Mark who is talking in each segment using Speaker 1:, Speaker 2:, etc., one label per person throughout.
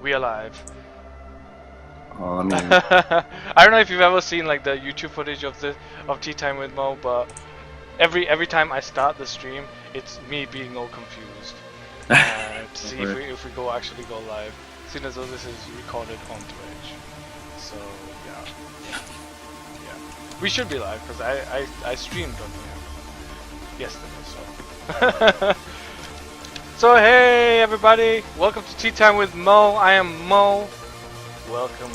Speaker 1: We are live.
Speaker 2: I mean,
Speaker 1: I don't know if you've ever seen like the YouTube footage of Tea Time with Mo, but every time I start the stream, it's me being all confused to see if we actually go live, seeing as though this is recorded on Twitch. So yeah, we should be live because I streamed on yesterday. So so hey everybody, welcome to Tea Time with Mo. I am Mo. Welcome.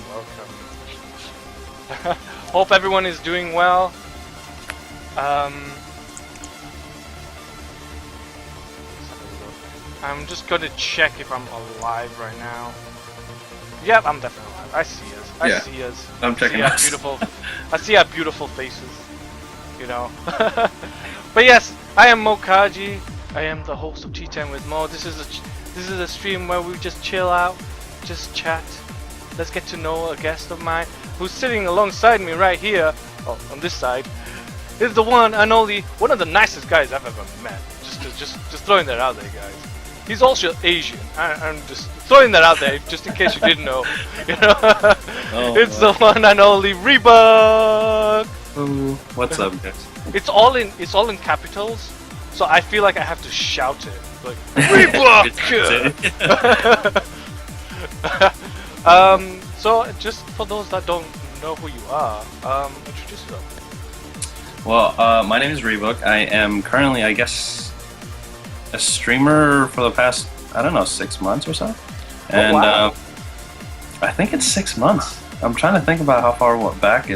Speaker 1: Hope everyone is doing well. I'm just gonna check if I'm alive right now. Yep, I'm definitely alive. I see us. I see us.
Speaker 2: I'm checking us.
Speaker 1: Beautiful. I see our beautiful faces. You know. But yes, I am Mo Kaji. I am the host of Tea Time with Mo. This is a stream where we just chill out, just chat. Let's get to know a guest of mine who's sitting alongside me right here. Oh, on this side is the one and only, one of the nicest guys I've ever met. Just throwing that out there, guys. He's also Asian. I'm just throwing that out there, just in case you didn't know. You know, it's the one and only Rebuq.
Speaker 2: Oh, what's up, guys?
Speaker 1: It's all in capitals, so I feel like I have to shout it, like Rebuq. So just for those that don't know who you are, introduce yourself.
Speaker 2: Well, my name is Rebuq. I am currently, I guess, a streamer for the past, I don't know, 6 months or so. And
Speaker 1: wow.
Speaker 2: I think it's 6 months. I'm trying to think about how far back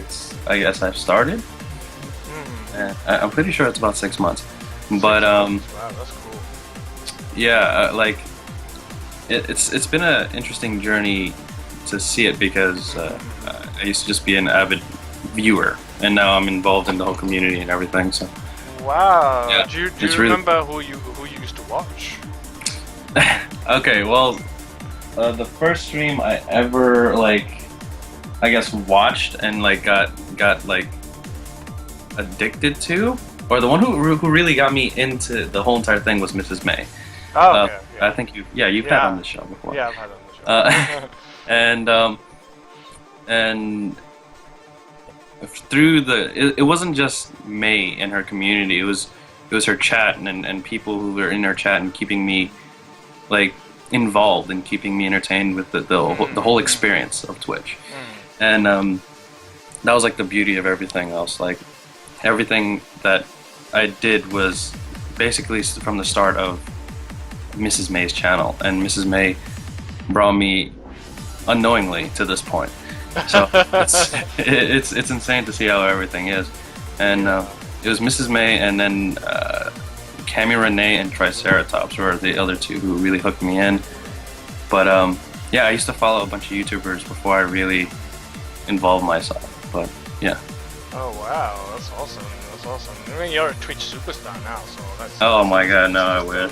Speaker 2: I guess I've started. And I'm pretty sure it's about 6 months. But
Speaker 1: wow, that's cool.
Speaker 2: Yeah, like it's been an interesting journey to see it because I used to just be an avid viewer, and now I'm involved in the whole community and everything. So
Speaker 1: wow.
Speaker 2: Yeah,
Speaker 1: Do you remember who you used to watch?
Speaker 2: Okay, well, the first stream I ever I guess watched and got like addicted to, or the one who really got me into the whole entire thing was Mrs. May.
Speaker 1: Oh, okay, yeah.
Speaker 2: I think you've had on the show before.
Speaker 1: Yeah, I've had on the show.
Speaker 2: And through it wasn't just May and her community. It was her chat and people who were in her chat and keeping me involved and keeping me entertained with the whole experience of Twitch. And that was the beauty of everything else. Everything that I did was basically from the start of Mrs. May's channel, and Mrs. May brought me unknowingly to this point. So it's insane to see how everything is. And it was Mrs. May, and then Cami Renee and Triceratops were the other two who really hooked me in. But yeah, I used to follow a bunch of YouTubers before I really involved myself. But yeah.
Speaker 1: Oh wow, that's awesome. That's awesome. I mean, you're a Twitch superstar now, so that's.
Speaker 2: Oh my God, no, I wish.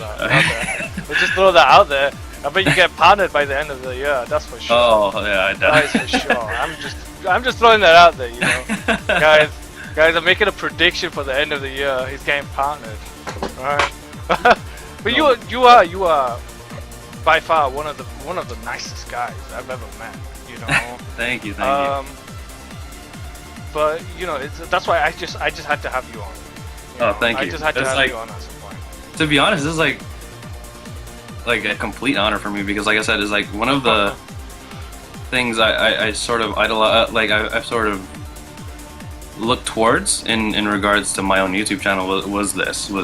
Speaker 1: We'll just throw that out there. I bet you get partnered by the end of the year. That's for sure.
Speaker 2: Oh yeah, I
Speaker 1: That is for sure. I'm just throwing that out there, you know, guys. I'm making a prediction for the end of the year. He's getting partnered. All right. But you are by far one of the nicest guys I've ever met. You know.
Speaker 2: Thank you.
Speaker 1: But you know, that's why I just had to have you on.
Speaker 2: Thank you.
Speaker 1: I just had to have you on at some point.
Speaker 2: To be honest, this is like a complete honor for me because, like I said, it's one of the things I sort of idolize. I've sort of looked towards in regards to my own YouTube channel was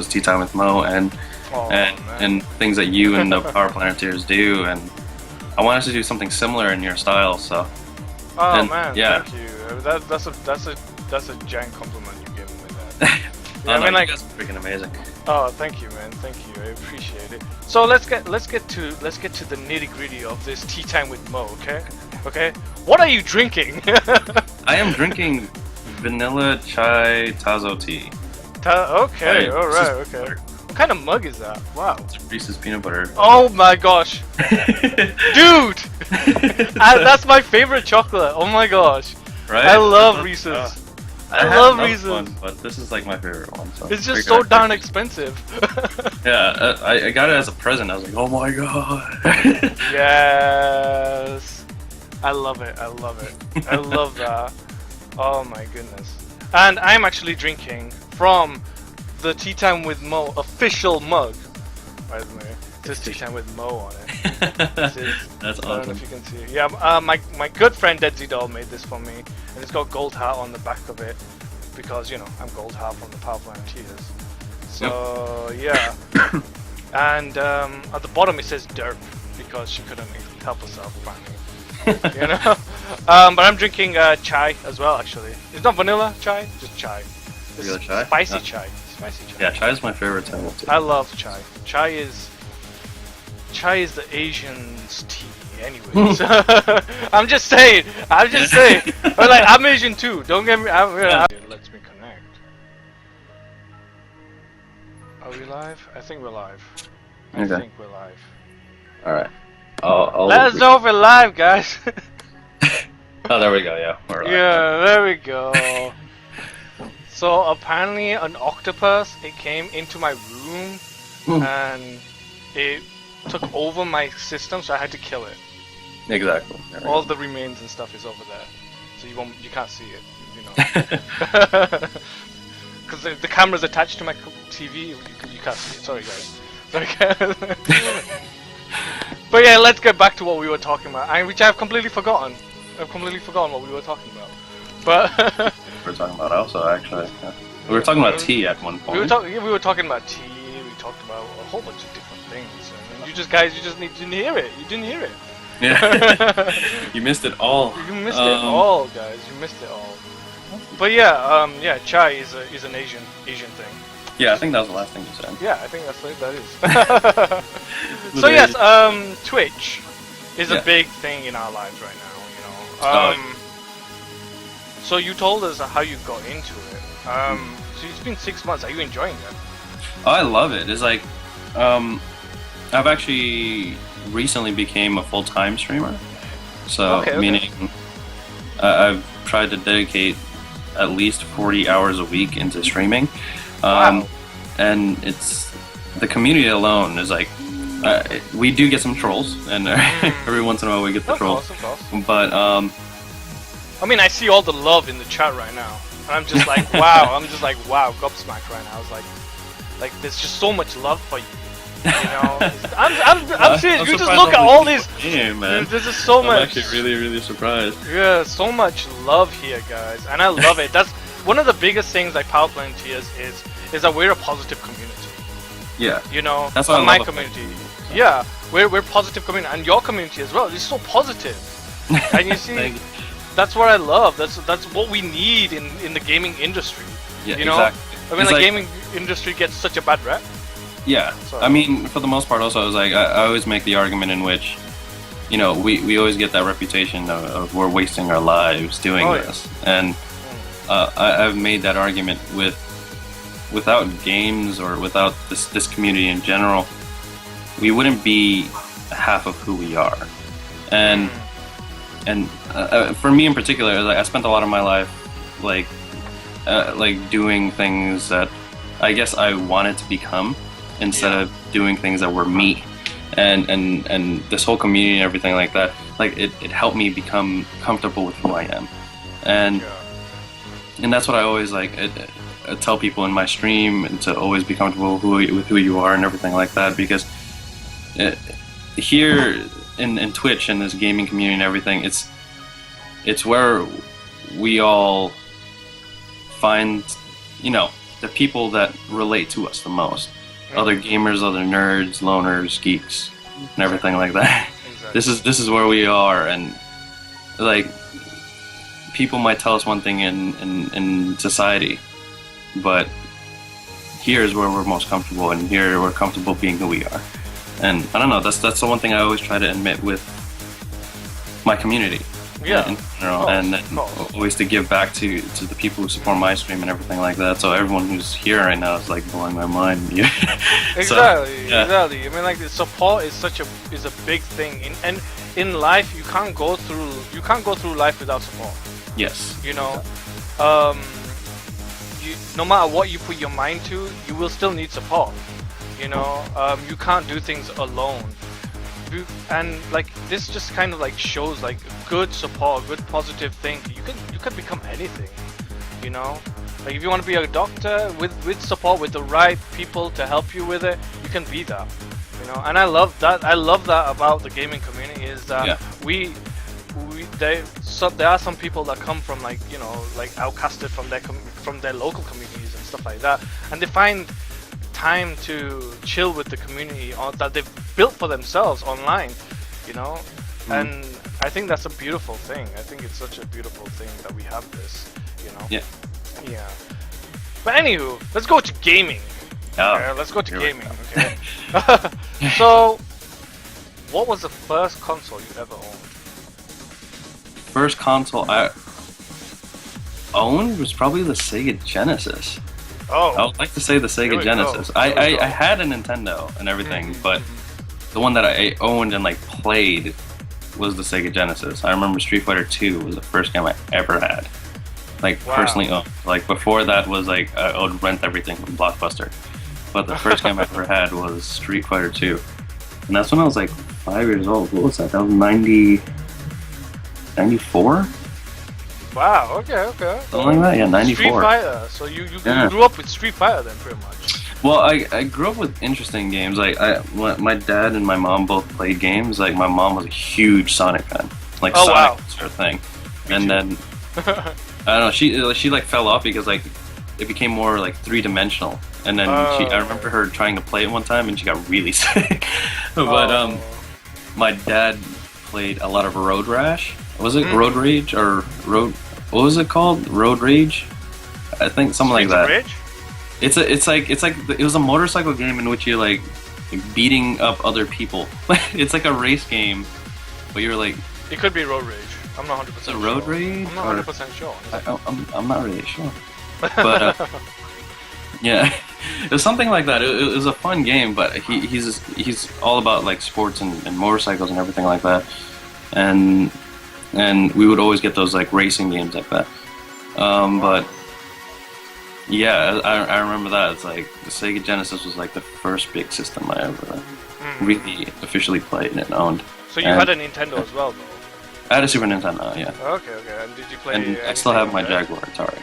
Speaker 2: Tea Time with Mo and things that you and the Power Planeteers do, and I wanted to do something similar in your style. So.
Speaker 1: Man,
Speaker 2: yeah.
Speaker 1: Thank you. That's a giant compliment you gave me with that.
Speaker 2: Yeah, I mean, you guys are freaking amazing.
Speaker 1: Oh, thank you, man. Thank you. I appreciate it. So let's get to the nitty-gritty of this Tea Time with Mo. Okay. What are you drinking?
Speaker 2: I am drinking vanilla chai tazo tea.
Speaker 1: Okay. All right. Okay.
Speaker 2: Butter.
Speaker 1: What kind of mug is that? Wow.
Speaker 2: It's Reese's peanut butter.
Speaker 1: Oh my gosh, dude! That's my favorite chocolate. Oh my gosh.
Speaker 2: Right?
Speaker 1: I love Reese's. I love Reese's.
Speaker 2: One, but this is my favorite one. So
Speaker 1: it's just so darn expensive.
Speaker 2: Yeah, I got it as a present. I was like, oh my god.
Speaker 1: Yes. I love it. I love it. I love that. Oh my goodness. And I'm actually drinking from the Tea Time with Mo official mug. By the way, it says Tea Time with Mo on it.
Speaker 2: That's
Speaker 1: I don't know
Speaker 2: awesome.
Speaker 1: if you can see. Yeah, my good friend Dead Z Doll made this for me, and it's got gold heart on the back of it because you know I'm gold heart from the Power Plant Tears. So yeah, and at the bottom it says derp because she couldn't help herself apparently. You know, but I'm drinking chai as well. Actually, it's not vanilla chai, just chai. It's
Speaker 2: Regular chai?
Speaker 1: Spicy
Speaker 2: No.
Speaker 1: chai. Spicy chai.
Speaker 2: Yeah, chai is my favorite type of tea.
Speaker 1: I love chai. Chai is the Asian's tea. Anyways, I'm just saying. I'm just saying. But like, I'm Asian too. Don't get me. It lets me connect. Are we live? I think we're live. I
Speaker 2: Okay.
Speaker 1: think we're live.
Speaker 2: All right. I'll
Speaker 1: Let's know if we're live, guys.
Speaker 2: Oh, there we go. Yeah, we're live.
Speaker 1: Yeah, there we go. So apparently, an octopus it came into my room and it took over my system, so I had to kill it.
Speaker 2: Exactly. There we
Speaker 1: All
Speaker 2: go.
Speaker 1: the remains and stuff is over there, so you can't see it, you know. Because the camera's attached to my TV, you can't see it. Sorry, guys. Sorry, guys. But yeah, let's get back to what we were talking about, which I've completely forgotten. I've completely forgotten what we were talking about. But
Speaker 2: We're talking about also actually. Yeah. We were talking about tea at one point.
Speaker 1: we were talking about tea. We talked about a whole bunch of different things. And you just didn't hear it. You didn't hear it.
Speaker 2: Yeah. You missed it all.
Speaker 1: You missed it all, guys. You missed it all. But yeah, chai is an Asian thing.
Speaker 2: Yeah, I think that was the last thing you said.
Speaker 1: Yeah, I think that is. So yes, Twitch is a
Speaker 2: Yeah.
Speaker 1: big thing in our lives right now. You know.
Speaker 2: Oh.
Speaker 1: So you told us how you got into it. So it's been 6 months. Are you enjoying it?
Speaker 2: Oh, I love it. It's like, I've actually recently became a full-time streamer. So,
Speaker 1: Okay.
Speaker 2: meaning I've tried to dedicate at least 40 hours a week into streaming.
Speaker 1: Wow.
Speaker 2: And it's, the community alone is like, we do get some trolls, and every once in a while we get the
Speaker 1: Of
Speaker 2: trolls.
Speaker 1: course, of course.
Speaker 2: But,
Speaker 1: I mean, I see all the love in the chat right now, and I'm just like, wow. I'm just like, wow, gobsmacked right now. I was like, there's just so much love for you. You know, I'm serious. You just
Speaker 2: surprised
Speaker 1: look at
Speaker 2: how
Speaker 1: all
Speaker 2: many
Speaker 1: these.
Speaker 2: people came, man.
Speaker 1: There's just so
Speaker 2: I'm
Speaker 1: much.
Speaker 2: actually really, really surprised.
Speaker 1: Yeah, so much love here, guys, and I love it. That's one of the biggest things like Power Plantiers is that we're a positive community.
Speaker 2: Yeah.
Speaker 1: You know,
Speaker 2: That's what I
Speaker 1: my
Speaker 2: love about
Speaker 1: community. Yeah, we're positive community, and your community as well. It's so positive, and you see,
Speaker 2: Thank you.
Speaker 1: that's what I love. That's what we need in the gaming industry.
Speaker 2: Yeah,
Speaker 1: You know,
Speaker 2: exactly.
Speaker 1: I mean,
Speaker 2: It's
Speaker 1: the
Speaker 2: like-
Speaker 1: gaming industry gets such a bad rep.
Speaker 2: Yeah,
Speaker 1: Sorry.
Speaker 2: I mean, for the most part, also, I was like, I always make the argument in which, you know, we always get that reputation of we're wasting our lives doing
Speaker 1: Oh, yeah.
Speaker 2: this, and I've made that argument without games or without this community in general, we wouldn't be half of who we are, and for me in particular, like, I spent a lot of my life like doing things that I guess I wanted to become instead of doing things that were me, and this whole community and everything like that, like it helped me become comfortable with who I am, and that's what I always like I tell people in my stream, and to always be comfortable with who you are and everything like that, because here in Twitch and this gaming community and everything, it's where we all find, you know, the people that relate to us the most. Other gamers, other nerds, loners, geeks, and everything like that.
Speaker 1: Exactly.
Speaker 2: This is where we are, and like people might tell us one thing in society, but here is where we're most comfortable, and here we're comfortable being who we are. And I don't know, that's the one thing I always try to admit with my community.
Speaker 1: Yeah.
Speaker 2: In general, and always to give back to the people who support my stream and everything like that. So everyone who's here right now is like blowing my mind.
Speaker 1: Exactly,
Speaker 2: yeah.
Speaker 1: exactly. I mean, like, the support is a big thing, and in life you can't go through life without support.
Speaker 2: Yes.
Speaker 1: You know, no matter what you put your mind to, you will still need support. You know, you can't do things alone. and like this just kind of like shows like good support, good positive thing. You can become anything, you know. Like if you want to be a doctor with support, with the right people to help you with it, you can be that, you know. And I love that. I love that about the gaming community is that there are some people that come from like, you know, like outcasted from their local communities and stuff like that, and they find time to chill with the community that they've built for themselves online, you know. And I think that's a beautiful thing. I think it's such a beautiful thing that we have this, you know. Yeah. But anywho, let's go to gaming. Let's go to gaming. Okay. So, what was the first console you ever owned?
Speaker 2: First console I owned was probably the Sega Genesis.
Speaker 1: Oh.
Speaker 2: I would like to say the Sega Genesis. I had a Nintendo and everything, but the one that I owned and like played was the Sega Genesis. I remember Street Fighter 2 was the first game I ever had. Like personally owned. Like before that was like I would rent everything from Blockbuster. But the first game I ever had was Street Fighter 2. And that's when I was like 5 years old. What was that? That was 94?
Speaker 1: Wow, okay.
Speaker 2: Something like that, yeah, 94.
Speaker 1: Street Fighter. So you grew up with Street Fighter then, pretty much.
Speaker 2: Well, I grew up with interesting games. Like my dad and my mom both played games. Like my mom was a huge Sonic fan, like Sonic sort of thing. And then I don't know, she like fell off because like it became more like 3-dimensional. And then I remember her trying to play it one time and she got really sick. But my dad played a lot of Road Rash. Was it Road Rage or Road? What was it called? Road Rage? I think something like that.
Speaker 1: Rage?
Speaker 2: It was a motorcycle game in which you're like beating up other people. It's like a race game, but you're like.
Speaker 1: It could be Road Rage. I'm not 100% sure.
Speaker 2: Road Rage?
Speaker 1: I'm not 100% sure.
Speaker 2: I'm not really sure. But yeah, it was something like that. It was a fun game, but he's all about like sports and motorcycles and everything like that, and we would always get those like racing games like that. But yeah, I remember that. It's like the Sega Genesis was like the first big system I ever really officially played and owned.
Speaker 1: So you had a Nintendo as well, though?
Speaker 2: I had a Super Nintendo, yeah.
Speaker 1: Okay. And did you play?
Speaker 2: And I still have my Jaguar Atari.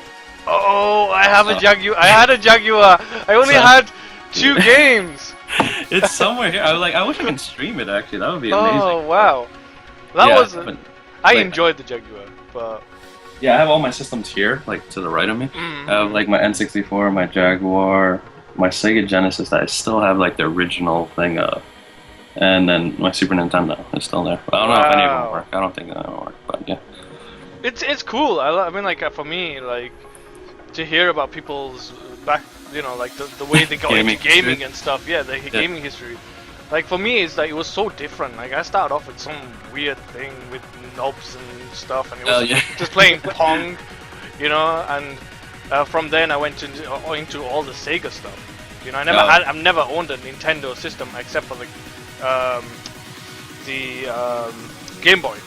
Speaker 1: Oh, I have a Jaguar. I had a Jaguar. I only had 2 games.
Speaker 2: It's somewhere here. I wish I could stream it. Actually, that would be amazing.
Speaker 1: Oh wow, I enjoyed the Jaguar, but
Speaker 2: yeah, I have all my systems here, like to the right of me. I have like my N64, my Jaguar, my Sega Genesis that I still have like the original thing of, and then my Super Nintendo is still there. I don't know if any of them work. I don't think they will work, but yeah.
Speaker 1: It's cool. I mean, like for me, like to hear about people's back, you know, like the way they got into gaming and stuff. Yeah, the gaming history. Like for me, it's like it was so different. Like I started off with some weird thing with knobs and stuff, and it was just playing Pong, you know. And from then I went into all the Sega stuff. You know, I've never owned a Nintendo system except for the Game Boy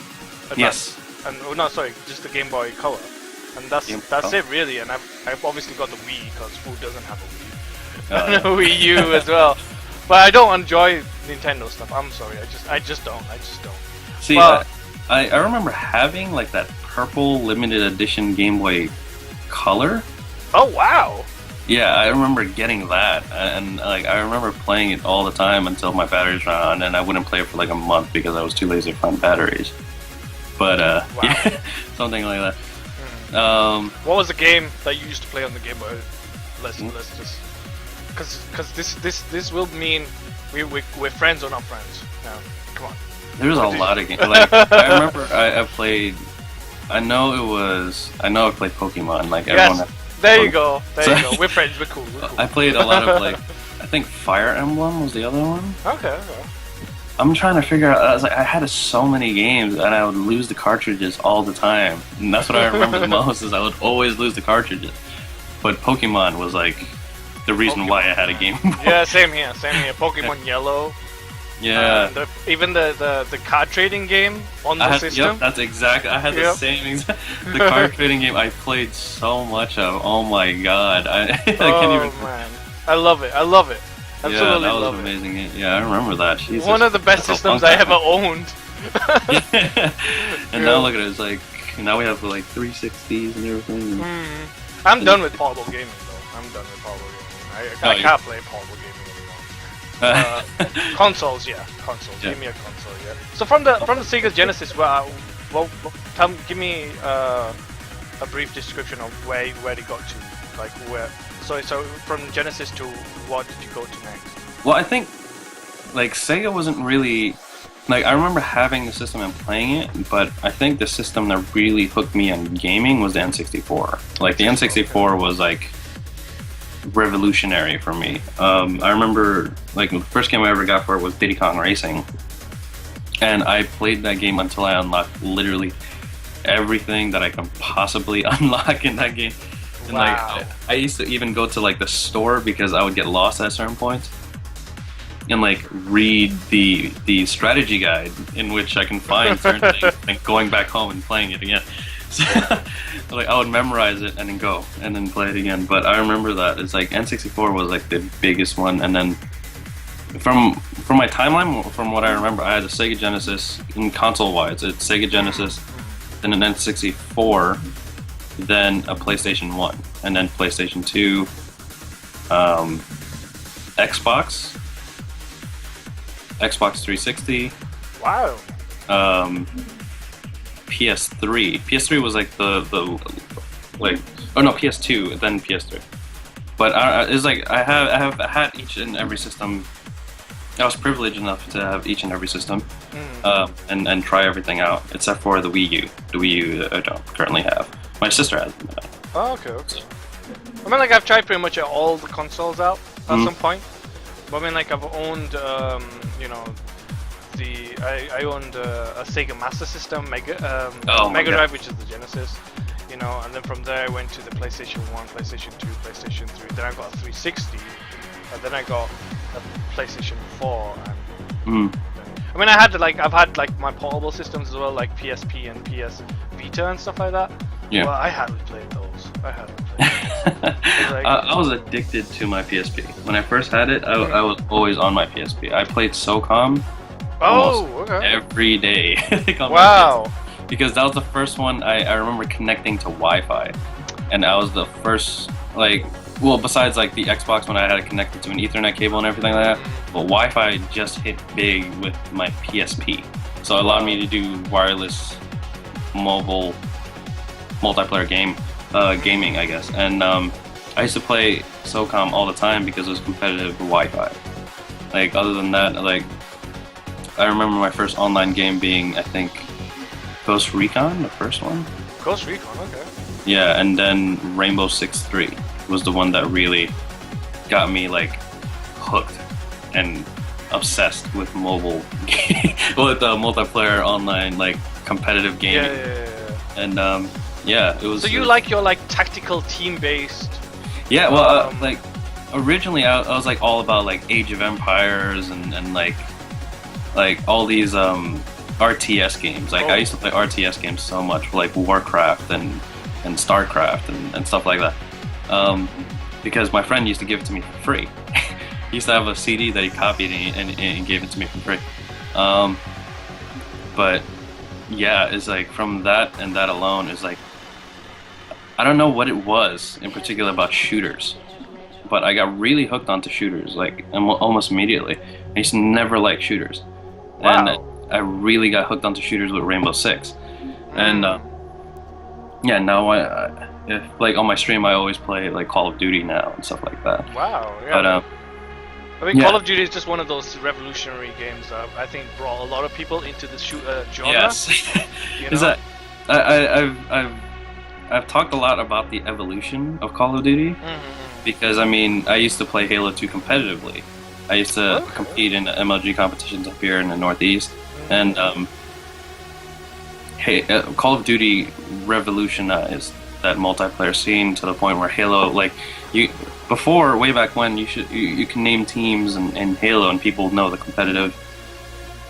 Speaker 1: Advance.
Speaker 2: Yes.
Speaker 1: And just the Game Boy Color. And that's it really. And I've obviously got the Wii because who doesn't have a Wii? And a Wii U as well. But I don't enjoy Nintendo stuff. I'm sorry. I just don't.
Speaker 2: See, I remember having like that purple limited edition Game Boy Color.
Speaker 1: Oh wow.
Speaker 2: Yeah, I remember getting that, and like I remember playing it all the time until my batteries ran out, and I wouldn't play it for like a month because I was too lazy to find batteries. But yeah, something like that.
Speaker 1: What was the game that you used to play on the Game Boy? Let's just because this will mean we're friends or not friends. Now, come on.
Speaker 2: There's a lot of games. Like I remember I played. I know I played Pokemon. Like everyone.
Speaker 1: There you go. We're friends. We're cool.
Speaker 2: I played a lot of like. I think Fire Emblem was the other one.
Speaker 1: Okay.
Speaker 2: I'm trying to figure out. I had so many games, and I would lose the cartridges all the time. And that's what I remember the most is I would always lose the cartridges. But Pokemon was like the reason why I had a Game Boy.
Speaker 1: Yeah, same here. Pokemon Yellow.
Speaker 2: Yeah.
Speaker 1: Even the card trading game on the system.
Speaker 2: Yep, that's exactly. I had the same exact. The card trading game I played so much of. Oh my god! I can't even.
Speaker 1: Oh man, I love it. Absolutely
Speaker 2: that was
Speaker 1: love it.
Speaker 2: amazing. Yeah, I remember that. Jesus.
Speaker 1: One of the best
Speaker 2: That's a long
Speaker 1: systems I
Speaker 2: time
Speaker 1: ever
Speaker 2: ago.
Speaker 1: owned.
Speaker 2: And now look at it, it's like now we have like 360s and everything. And
Speaker 1: I'm done with portable gaming though. I'm done with portable gaming. I can't play portable gaming anymore. Consoles, yeah, consoles.
Speaker 2: Yeah.
Speaker 1: Give me a console, yeah. So from the Sega Genesis, give me a brief description of where it got to, like where. So from Genesis to what did you go to next?
Speaker 2: Well, I think like Sega wasn't really like I remember having the system and playing it, but I think the system that really hooked me on gaming was the N64. Like the N64 was like revolutionary for me. I remember like the first game I ever got for it was Diddy Kong Racing, and I played that game until I unlocked literally everything that I can possibly unlock in that game. And
Speaker 1: Wow.
Speaker 2: like I used to even go to like the store because I would get lost at certain points and like read the strategy guide in which I can find certain things and going back home and playing it again. So like I would memorize it and then go and then play it again. But I remember that it's like N64 was like the biggest one, and then from my timeline, from what I remember, I had a Sega Genesis in console wise. It's Sega Genesis, then an N64, then a PlayStation 1, and then PlayStation 2, Xbox 360,
Speaker 1: Wow.
Speaker 2: PS3. PS3 was like the like PS2, then PS3. But it's like I have had each and every system. I was privileged enough to have each and every system, and try everything out except for the Wii U. The Wii U I don't currently have. My sister has.
Speaker 1: Oh, okay. I mean, like I've tried pretty much all the consoles out at some point. But I mean, like I've owned, I owned a Sega Master System, Mega Drive, which is the Genesis, and then from there I went to the PlayStation 1, PlayStation 2, PlayStation 3. Then I got a 360, and then I got a PlayStation 4. And I mean, I've had my portable systems as well, like PSP and PS Vita and stuff like that.
Speaker 2: Yeah.
Speaker 1: Well, I hadn't played those.
Speaker 2: I was addicted to my PSP. When I first had it, I was always on my PSP. I played SOCOM every day.
Speaker 1: Wow.
Speaker 2: Because that was the first one I remember connecting to Wi-Fi. And I was the first, besides like the Xbox when I had it connected to an Ethernet cable and everything like that, but Wi-Fi just hit big with my PSP. So it allowed me to do wireless mobile multiplayer gaming, I guess. And I used to play SOCOM all the time because it was competitive with Wi-Fi. Like other than that, like I remember my first online game being, I think, Ghost Recon, the first one.
Speaker 1: Ghost Recon, okay.
Speaker 2: Yeah, and then Rainbow Six 3 was the one that really got me like hooked and obsessed with mobile, with multiplayer online like competitive gaming.
Speaker 1: Yeah.
Speaker 2: And it was.
Speaker 1: So you like your tactical team-based?
Speaker 2: Yeah, well, originally I was like all about like Age of Empires and like all these RTS games. Like I used to play RTS games so much, like Warcraft and Starcraft and stuff like that. Because my friend used to give it to me for free. He used to have a CD that he copied and gave it to me for free. But yeah, it's like from that and that alone is like, I don't know what it was in particular about shooters, but I got really hooked onto shooters like almost immediately. I used to never like shooters.
Speaker 1: Wow.
Speaker 2: And I really got hooked onto shooters with Rainbow Six. And now I like on my stream I always play like Call of Duty now and stuff like that.
Speaker 1: Wow. Yeah.
Speaker 2: But
Speaker 1: Call of Duty is just one of those revolutionary games that I think brought a lot of people into the genre.
Speaker 2: Yes. Is that I've talked a lot about the evolution of Call of Duty because I mean I used to play Halo 2 competitively. I used to compete in MLG competitions up here in the Northeast, and Call of Duty revolutionized that multiplayer scene to the point where Halo, before way back when, you can name teams in Halo and people know the competitive,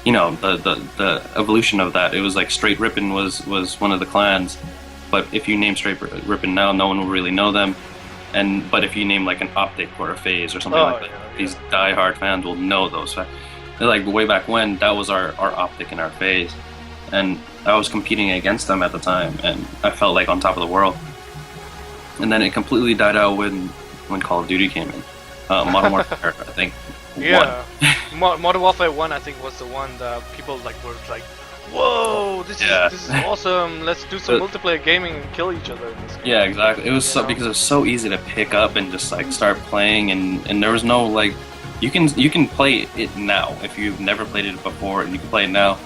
Speaker 2: the evolution of that. It was like Straight Rippin' was one of the clans, but if you name Straight Rippin' now, no one will really know them. But if you name like an optic or a phase or something
Speaker 1: Oh,
Speaker 2: like that,
Speaker 1: yeah,
Speaker 2: these diehard fans will know those. Like way back when, that was our optic and our phase, and I was competing against them at the time, and I felt like on top of the world. And then it completely died out when Call of Duty came in. Modern Warfare, I think.
Speaker 1: Yeah. Modern Warfare 1, I think, was the one that people were like, whoa, this is awesome. Let's do some multiplayer gaming and kill each other in this game.
Speaker 2: Yeah, exactly. It was because it was so easy to pick up and just like start playing, and there was no like, you can play it now if you've never played it before, and you can play it now,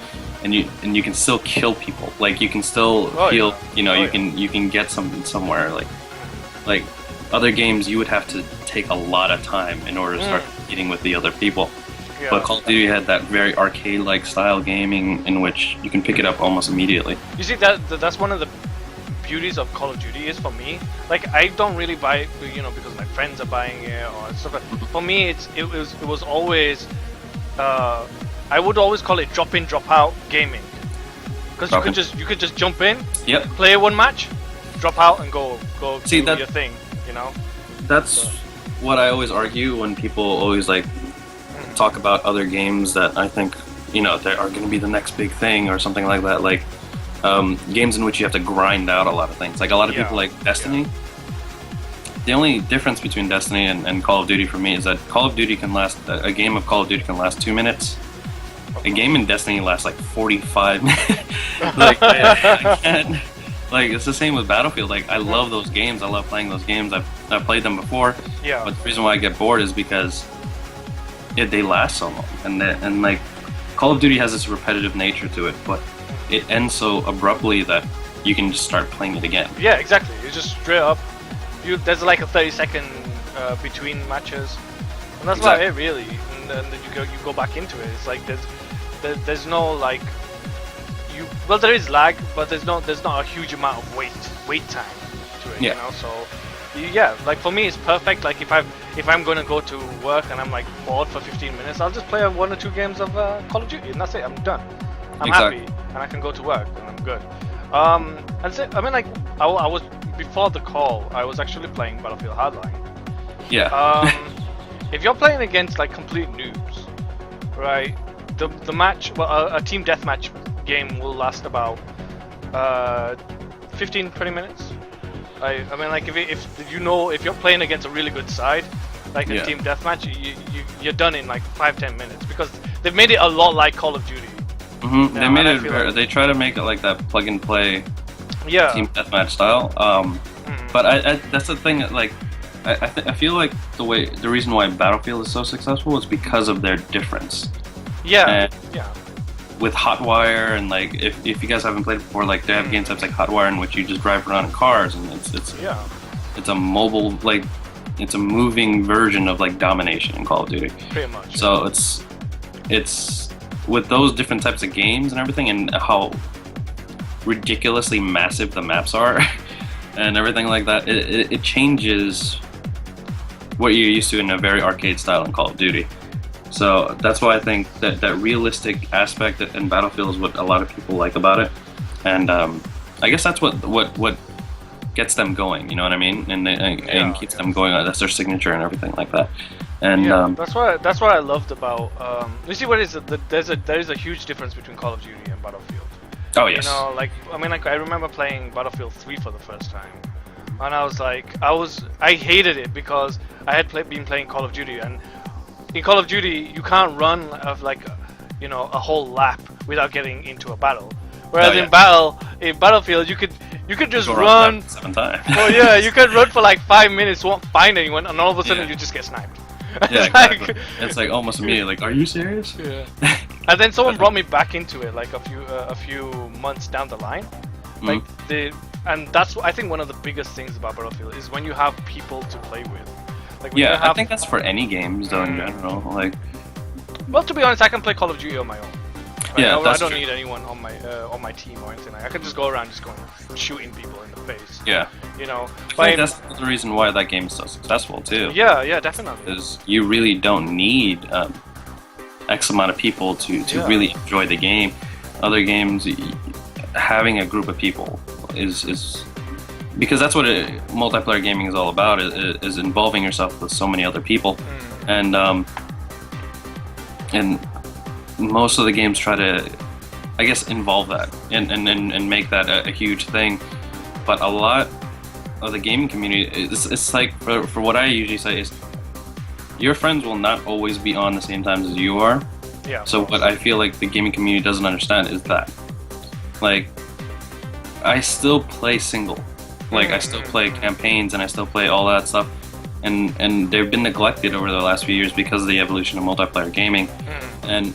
Speaker 2: and you can still kill people. Like you can still heal. Yeah. You know, you can get something somewhere. Like other games, you would have to take a lot of time in order to start competing with the other people. Yeah. But Call of Duty had that very arcade-like style gaming in which you can pick it up almost immediately.
Speaker 1: You see, that's one of the beauties of Call of Duty is for me. Like, I don't really buy it, because my friends are buying it or stuff. For me, it was always, I would always call it drop in, drop out gaming, because you could just jump in, play one match, drop out, and go do your thing.
Speaker 2: That's what I always argue when people always like talk about other games that I think they are going to be the next big thing or something like that. Like games in which you have to grind out a lot of things. Like a lot of people like Destiny. Yeah. The only difference between Destiny and Call of Duty for me is that Call of Duty can last. A game of Call of Duty can last 2 minutes. A game in Destiny lasts like 45 minutes. Like I can't. Like it's the same with Battlefield. Like I love those games. I love playing those games. I've played them before. Yeah. But the reason why I get bored is because they last so long, and like Call of Duty has this repetitive nature to it, but it ends so abruptly that you can just start playing it again.
Speaker 1: Yeah, exactly. You just straight up. There's like a 30-second between matches, and that's about it really. And then you go back into it. It's like there's no like. Well, there is lag, but there's not a huge amount of wait time to it.
Speaker 2: Yeah.
Speaker 1: So like for me it's perfect. Like if I'm going to go to work and I'm like bored for 15 minutes, I'll just play 1 or 2 games of Call of Duty and that's it. I'm done. I'm happy and I can go to work and I'm good. And so, I mean, like I was before the call, I was actually playing Battlefield Hardline.
Speaker 2: Yeah.
Speaker 1: If you're playing against like complete noobs, right? The match, a team deathmatch game will last about 15-20 minutes. I mean, like if you're playing against a really good side, like a team deathmatch, you're done in like 5-10 minutes because they've made it a lot like Call of Duty.
Speaker 2: Mm-hmm. They made it. They try to make it like that plug and play team deathmatch style. But that's the thing. Like I feel like the reason why Battlefield is so successful is because of their difference. Yeah. With Hotwire and like if you guys haven't played it before, like they have game types like Hotwire in which you just drive around in cars and it's a mobile, like it's a moving version of like domination in Call of Duty.
Speaker 1: Pretty much.
Speaker 2: So it's with those different types of games and everything and how ridiculously massive the maps are and everything like that, it changes what you're used to in a very arcade style in Call of Duty. So that's why I think that realistic aspect in Battlefield is what a lot of people like about it, and I guess that's what gets them going. You know what I mean? And keeps them going. That's their signature and everything like that. And
Speaker 1: that's what I loved about. You see, what is there is a huge difference between Call of Duty and Battlefield.
Speaker 2: Oh yes.
Speaker 1: Like I remember playing Battlefield 3 for the first time, and I hated it because I had been playing Call of Duty and. In Call of Duty, you can't run of like, a whole lap without getting into a battle. Whereas in Battlefield, you could just run
Speaker 2: 7 times.
Speaker 1: Oh yeah, you could run for like 5 minutes, won't find anyone, and all of a sudden you just get sniped.
Speaker 2: Yeah, exactly. It's like almost immediately. Like, are you serious?
Speaker 1: Yeah. And then someone brought me back into it like a few months down the line. Like and that's I think one of the biggest things about Battlefield is when you have people to play with. Like
Speaker 2: I think that's for any games though in general. Like,
Speaker 1: well, to be honest, I can play Call of Duty on my own. Right?
Speaker 2: Yeah,
Speaker 1: I don't need anyone on my team or anything. I can just go around just going shooting people in the face.
Speaker 2: Yeah. I think that's the reason why that game is so successful too.
Speaker 1: Yeah, definitely.
Speaker 2: Because you really don't need X amount of people to really enjoy the game. Other games, having a group of people is because that's what multiplayer gaming is all about, is involving yourself with so many other people. And most of the games try to, I guess, involve that and make that a huge thing. But a lot of the gaming community, it's like, for what I usually say is, your friends will not always be on the same times as you are.
Speaker 1: Yeah.
Speaker 2: So what I feel like the gaming community doesn't understand is that, like, I still play single. Like, I still play campaigns and I still play all that stuff. And they've been neglected over the last few years because of the evolution of multiplayer gaming. And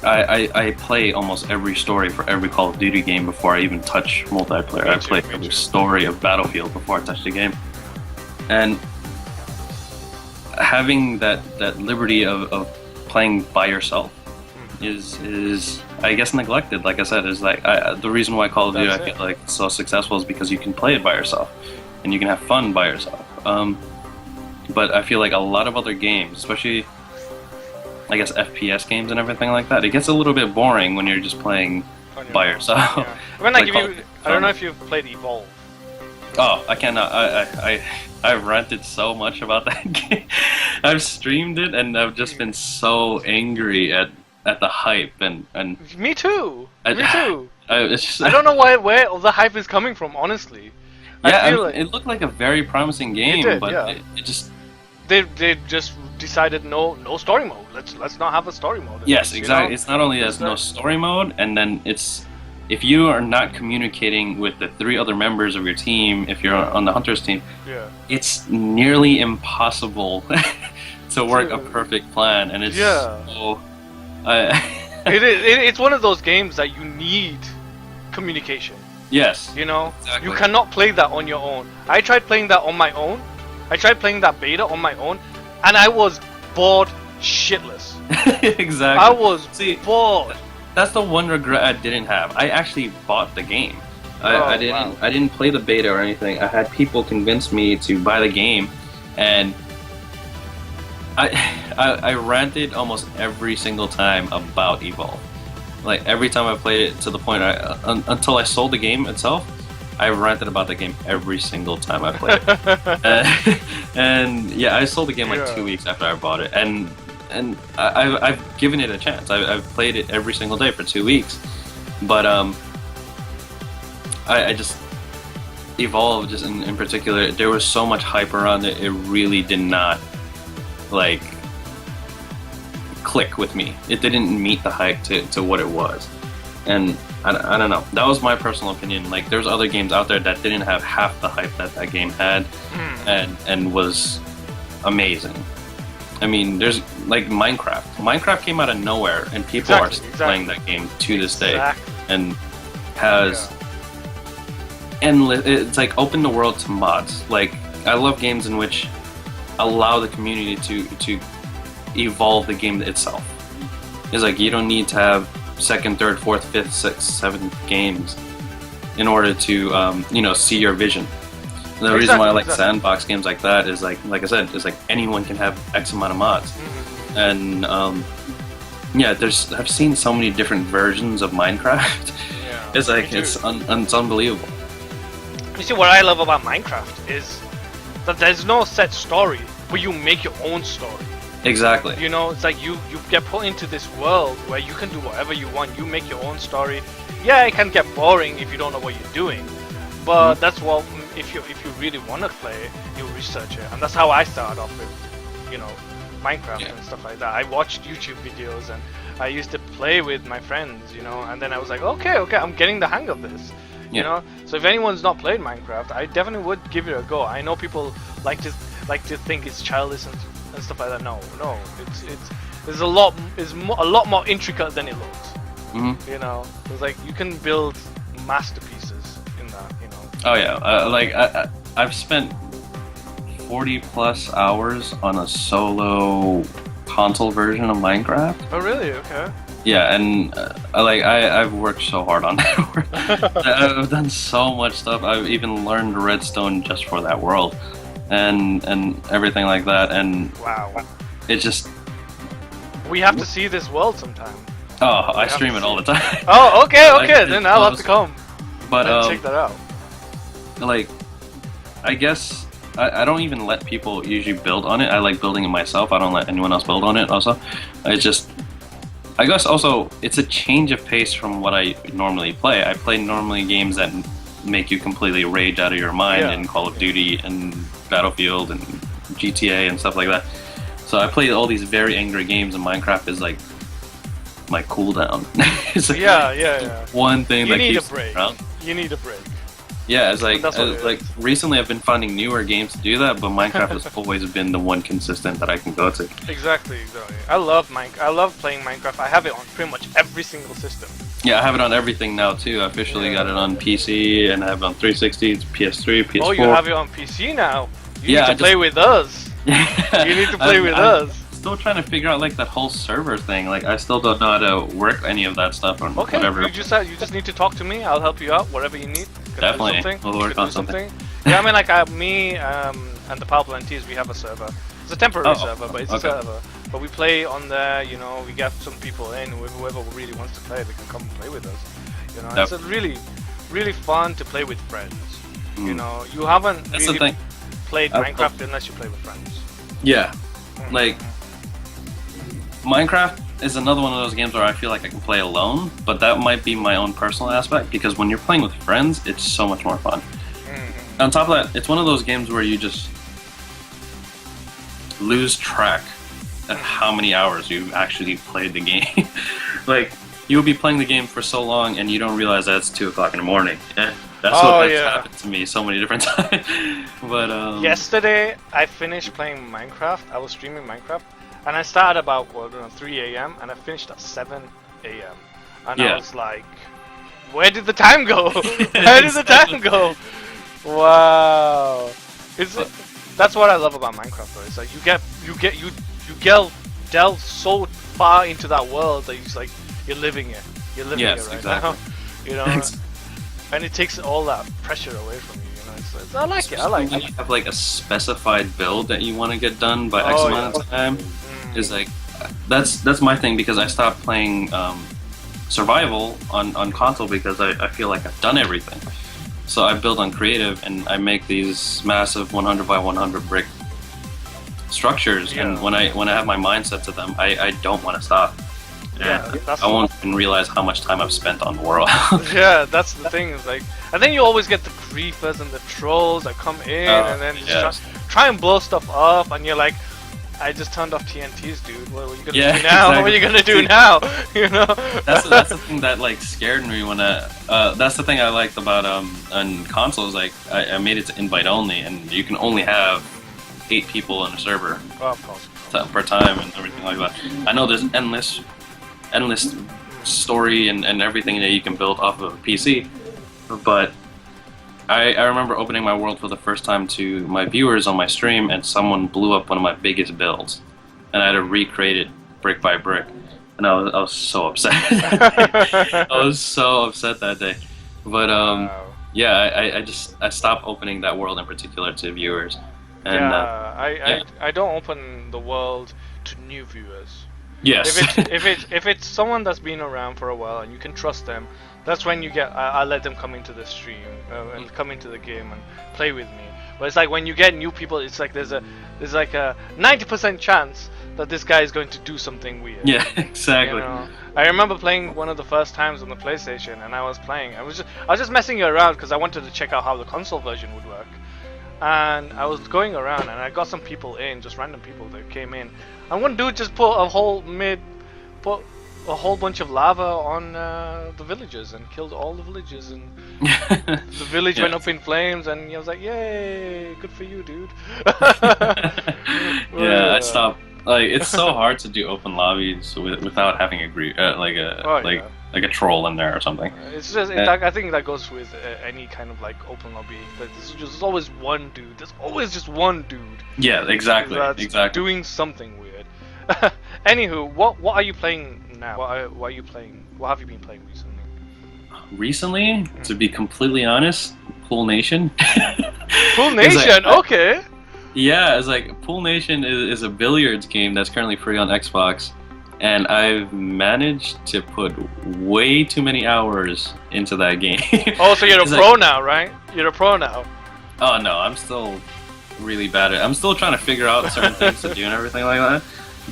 Speaker 2: I play almost every story for every Call of Duty game before I even touch multiplayer. I play every story of Battlefield before I touch the game. And having that liberty of playing by yourself is I guess neglected. Like I said, is like the reason why Call of Duty I feel like so successful is because you can play it by yourself and you can have fun by yourself. But I feel like a lot of other games, especially I guess FPS games and everything like that, it gets a little bit boring when you're just playing by yourself.
Speaker 1: Yeah. I mean, like I don't know if you've played Evolve.
Speaker 2: Oh, I cannot. I've ranted so much about that game. I've streamed it, and I've just been so angry at the hype and.
Speaker 1: Me too. Me too.
Speaker 2: It's just,
Speaker 1: I don't know where all the hype is coming from. Honestly.
Speaker 2: Yeah, it looked like a very promising game, but it just.
Speaker 1: They just decided no story mode. Let's not have a story mode.
Speaker 2: Yes, exactly. You know? It's not only there's no story mode, and then it's. If you are not communicating with the 3 other members of your team, if you're on the Hunters team, it's nearly impossible to work a perfect plan, and it's so.
Speaker 1: It's one of those games that you need communication.
Speaker 2: Yes.
Speaker 1: You know,
Speaker 2: exactly.
Speaker 1: You cannot play that on your own. I tried playing that on my own. I tried playing that beta on my own, and I was bored shitless.
Speaker 2: Exactly.
Speaker 1: I was bored.
Speaker 2: That's the one regret I didn't have. I actually bought the game. I didn't play the beta or anything. I had people convince me to buy the game, and I ranted almost every single time about Evolve. Like every time I played it, to the point until I sold the game itself, I ranted about the game every single time I played it. And yeah, I sold the game like 2 weeks after I bought it, and I've given it a chance. I've played it every single day for 2 weeks, but I just Evolve, just in particular, there was so much hype around it. It really did not like click with me. It didn't meet the hype to what it was, and I don't know. That was my personal opinion. Like, there's other games out there that didn't have half the hype that game had, and was amazing. I mean, there's like Minecraft. Minecraft came out of nowhere, and people are still playing that game to this day, and has endless. It's like open the world to mods. Like, I love games in which allow the community to evolve the game itself. It's like you don't need to have 2nd, 3rd, 4th, 5th, 6th, 7th games in order to see your vision. The reason why I like sandbox games like that is like I said, is like anyone can have X amount of mods, and I've seen so many different versions of Minecraft. It's like it's unbelievable.
Speaker 1: You see, what I love about Minecraft is that there's no set story, but you make your own story.
Speaker 2: Exactly.
Speaker 1: You know, it's like you get put into this world where you can do whatever you want. You make your own story. Yeah, it can get boring if you don't know what you're doing, but that's what. If you really want to play it, you research it, and that's how I started off with, Minecraft and stuff like that. I watched YouTube videos, and I used to play with my friends, and then I was like, okay, I'm getting the hang of this, you know. So if anyone's not played Minecraft, I definitely would give it a go. I know people like to think it's childish and stuff like that. No, it's a lot more intricate than it looks. You know, it's like you can build masterpieces in that,
Speaker 2: Oh yeah, I've spent 40 plus hours on a solo console version of Minecraft.
Speaker 1: Oh really? Okay.
Speaker 2: Yeah, and I've worked so hard on that. I've done so much stuff. I've even learned redstone just for that world, and everything like that. And
Speaker 1: wow,
Speaker 2: it just.
Speaker 1: We have to see this world sometime.
Speaker 2: Oh, I stream it all the time.
Speaker 1: Oh, okay. Then I'll have to come.
Speaker 2: But
Speaker 1: check that out.
Speaker 2: like, I guess I don't even let people usually build on it. I like building it myself. I don't let anyone else build on it. Also, I guess also it's a change of pace from what I normally play. I play normally games that make you completely rage out of your mind in Call of Duty and Battlefield and GTA and stuff like that. So I play all these very angry games, and Minecraft is like my cooldown. It's like one thing
Speaker 1: you
Speaker 2: that
Speaker 1: need
Speaker 2: keeps
Speaker 1: a break.
Speaker 2: me around.
Speaker 1: You need a break.
Speaker 2: Yeah, it's like
Speaker 1: That's what it
Speaker 2: like
Speaker 1: is.
Speaker 2: recently I've been finding newer games to do that, but Minecraft has always been the one consistent that I can go to.
Speaker 1: Exactly. I love I love playing Minecraft. I have it on pretty much every single system.
Speaker 2: Yeah, I have it on everything now too. I officially got it on PC and I have it on 360, PS3, PS4.
Speaker 1: Oh, you have it on PC now. You
Speaker 2: Yeah,
Speaker 1: need to play with us. You need to play with us.
Speaker 2: Still trying to figure out like that whole server thing. Like I still don't know how to work any of that stuff or
Speaker 1: Okay,
Speaker 2: whatever.
Speaker 1: you just need to talk to me. I'll help you out, whatever you need. Can I do
Speaker 2: Definitely,
Speaker 1: something?
Speaker 2: we'll
Speaker 1: You
Speaker 2: work
Speaker 1: can
Speaker 2: on
Speaker 1: do
Speaker 2: something.
Speaker 1: Yeah, I mean, like me and the Powerful NTs, we have a server. It's a temporary server, but it's a server. But we play on there. You know, we get some people in. Whoever really wants to play, they can come and play with us. You know, it's a really fun to play with friends. You know, you haven't
Speaker 2: That's
Speaker 1: really
Speaker 2: the thing.
Speaker 1: played Minecraft unless you play with friends.
Speaker 2: Yeah, like Minecraft is another one of those games where I feel like I can play alone, but that might be my own personal aspect because when you're playing with friends, it's so much more fun. On top of that, it's one of those games where you just lose track of how many hours you actually played the game. Like, you'll be playing the game for so long and you don't realize that it's 2 o'clock in the morning. That's happened to me so many different times. But
Speaker 1: yesterday, I finished playing Minecraft. I was streaming Minecraft, and I started about 3 a.m. and I finished at 7 a.m. And I was like, "Where did the time go? Where did the time go?" Wow, that's what I love about Minecraft. Though, it's like you delve so far into that world that you're living it. You're living it right now. You know. And it takes all that pressure away from you, you know. I like it. I like
Speaker 2: when
Speaker 1: it.
Speaker 2: you have like a specified build that you want to get done by X amount of time, is like that's my thing because I stopped playing survival on console because I feel like I've done everything. So I build on creative and I make these massive 100 by 100 brick structures, and when I have my mindset to them, I don't want to stop.
Speaker 1: Yeah,
Speaker 2: I won't even realize how much time I've spent on the world.
Speaker 1: Yeah, that's the thing. Is like, and then you always get the creepers and the trolls that come in, and then just try and blow stuff up, and you're like, I just turned off TNTs, dude. What are you gonna do now?
Speaker 2: Exactly.
Speaker 1: What are you gonna do now? You know.
Speaker 2: That's the thing that like scared me when that's the thing I liked about on consoles. Like I made it to invite only, and you can only have 8 people in a server
Speaker 1: Of course.
Speaker 2: per time and everything like that. I know there's endless story and everything that you can build off of a PC, but I remember opening my world for the first time to my viewers on my stream, and someone blew up one of my biggest builds, and I had to recreate it brick by brick, and I was so upset. I was so upset that day, but yeah, I stopped opening that world in particular to viewers, and
Speaker 1: I don't open the world to new viewers.
Speaker 2: Yes.
Speaker 1: If it's someone that's been around for a while and you can trust them, that's when you get. I let them come into the stream and come into the game and play with me. But it's like when you get new people, it's like there's like a 90% chance that this guy is going to do something weird.
Speaker 2: Yeah, exactly.
Speaker 1: You know? I remember playing one of the first times on the PlayStation, and I was playing. I was just messing around because I wanted to check out how the console version would work. And I was going around, and I got some people in, just random people that came in. And one dude just put a whole bunch of lava on the villagers and killed all the villagers, and the village went up in flames. And I was like, "Yay, good for you, dude!"
Speaker 2: Yeah, I stopped. Like, it's so hard to do open lobbies without having a troll in there or something.
Speaker 1: It's just I think that goes with any kind of like open lobby. There's always one dude. There's always just one dude.
Speaker 2: Yeah, exactly.
Speaker 1: That's
Speaker 2: exactly.
Speaker 1: doing something weird. Anywho, what are you playing now? What are you playing? What have you been playing recently?
Speaker 2: Recently, to be completely honest, Pool Nation.
Speaker 1: Pool Nation, okay.
Speaker 2: Yeah, it's like Pool Nation is a billiards game that's currently free on Xbox, and I've managed to put way too many hours into that game.
Speaker 1: Oh, so you're a pro now, right? You're a pro now.
Speaker 2: Oh no, I'm still really bad at it. I'm still trying to figure out certain things to do and everything like that.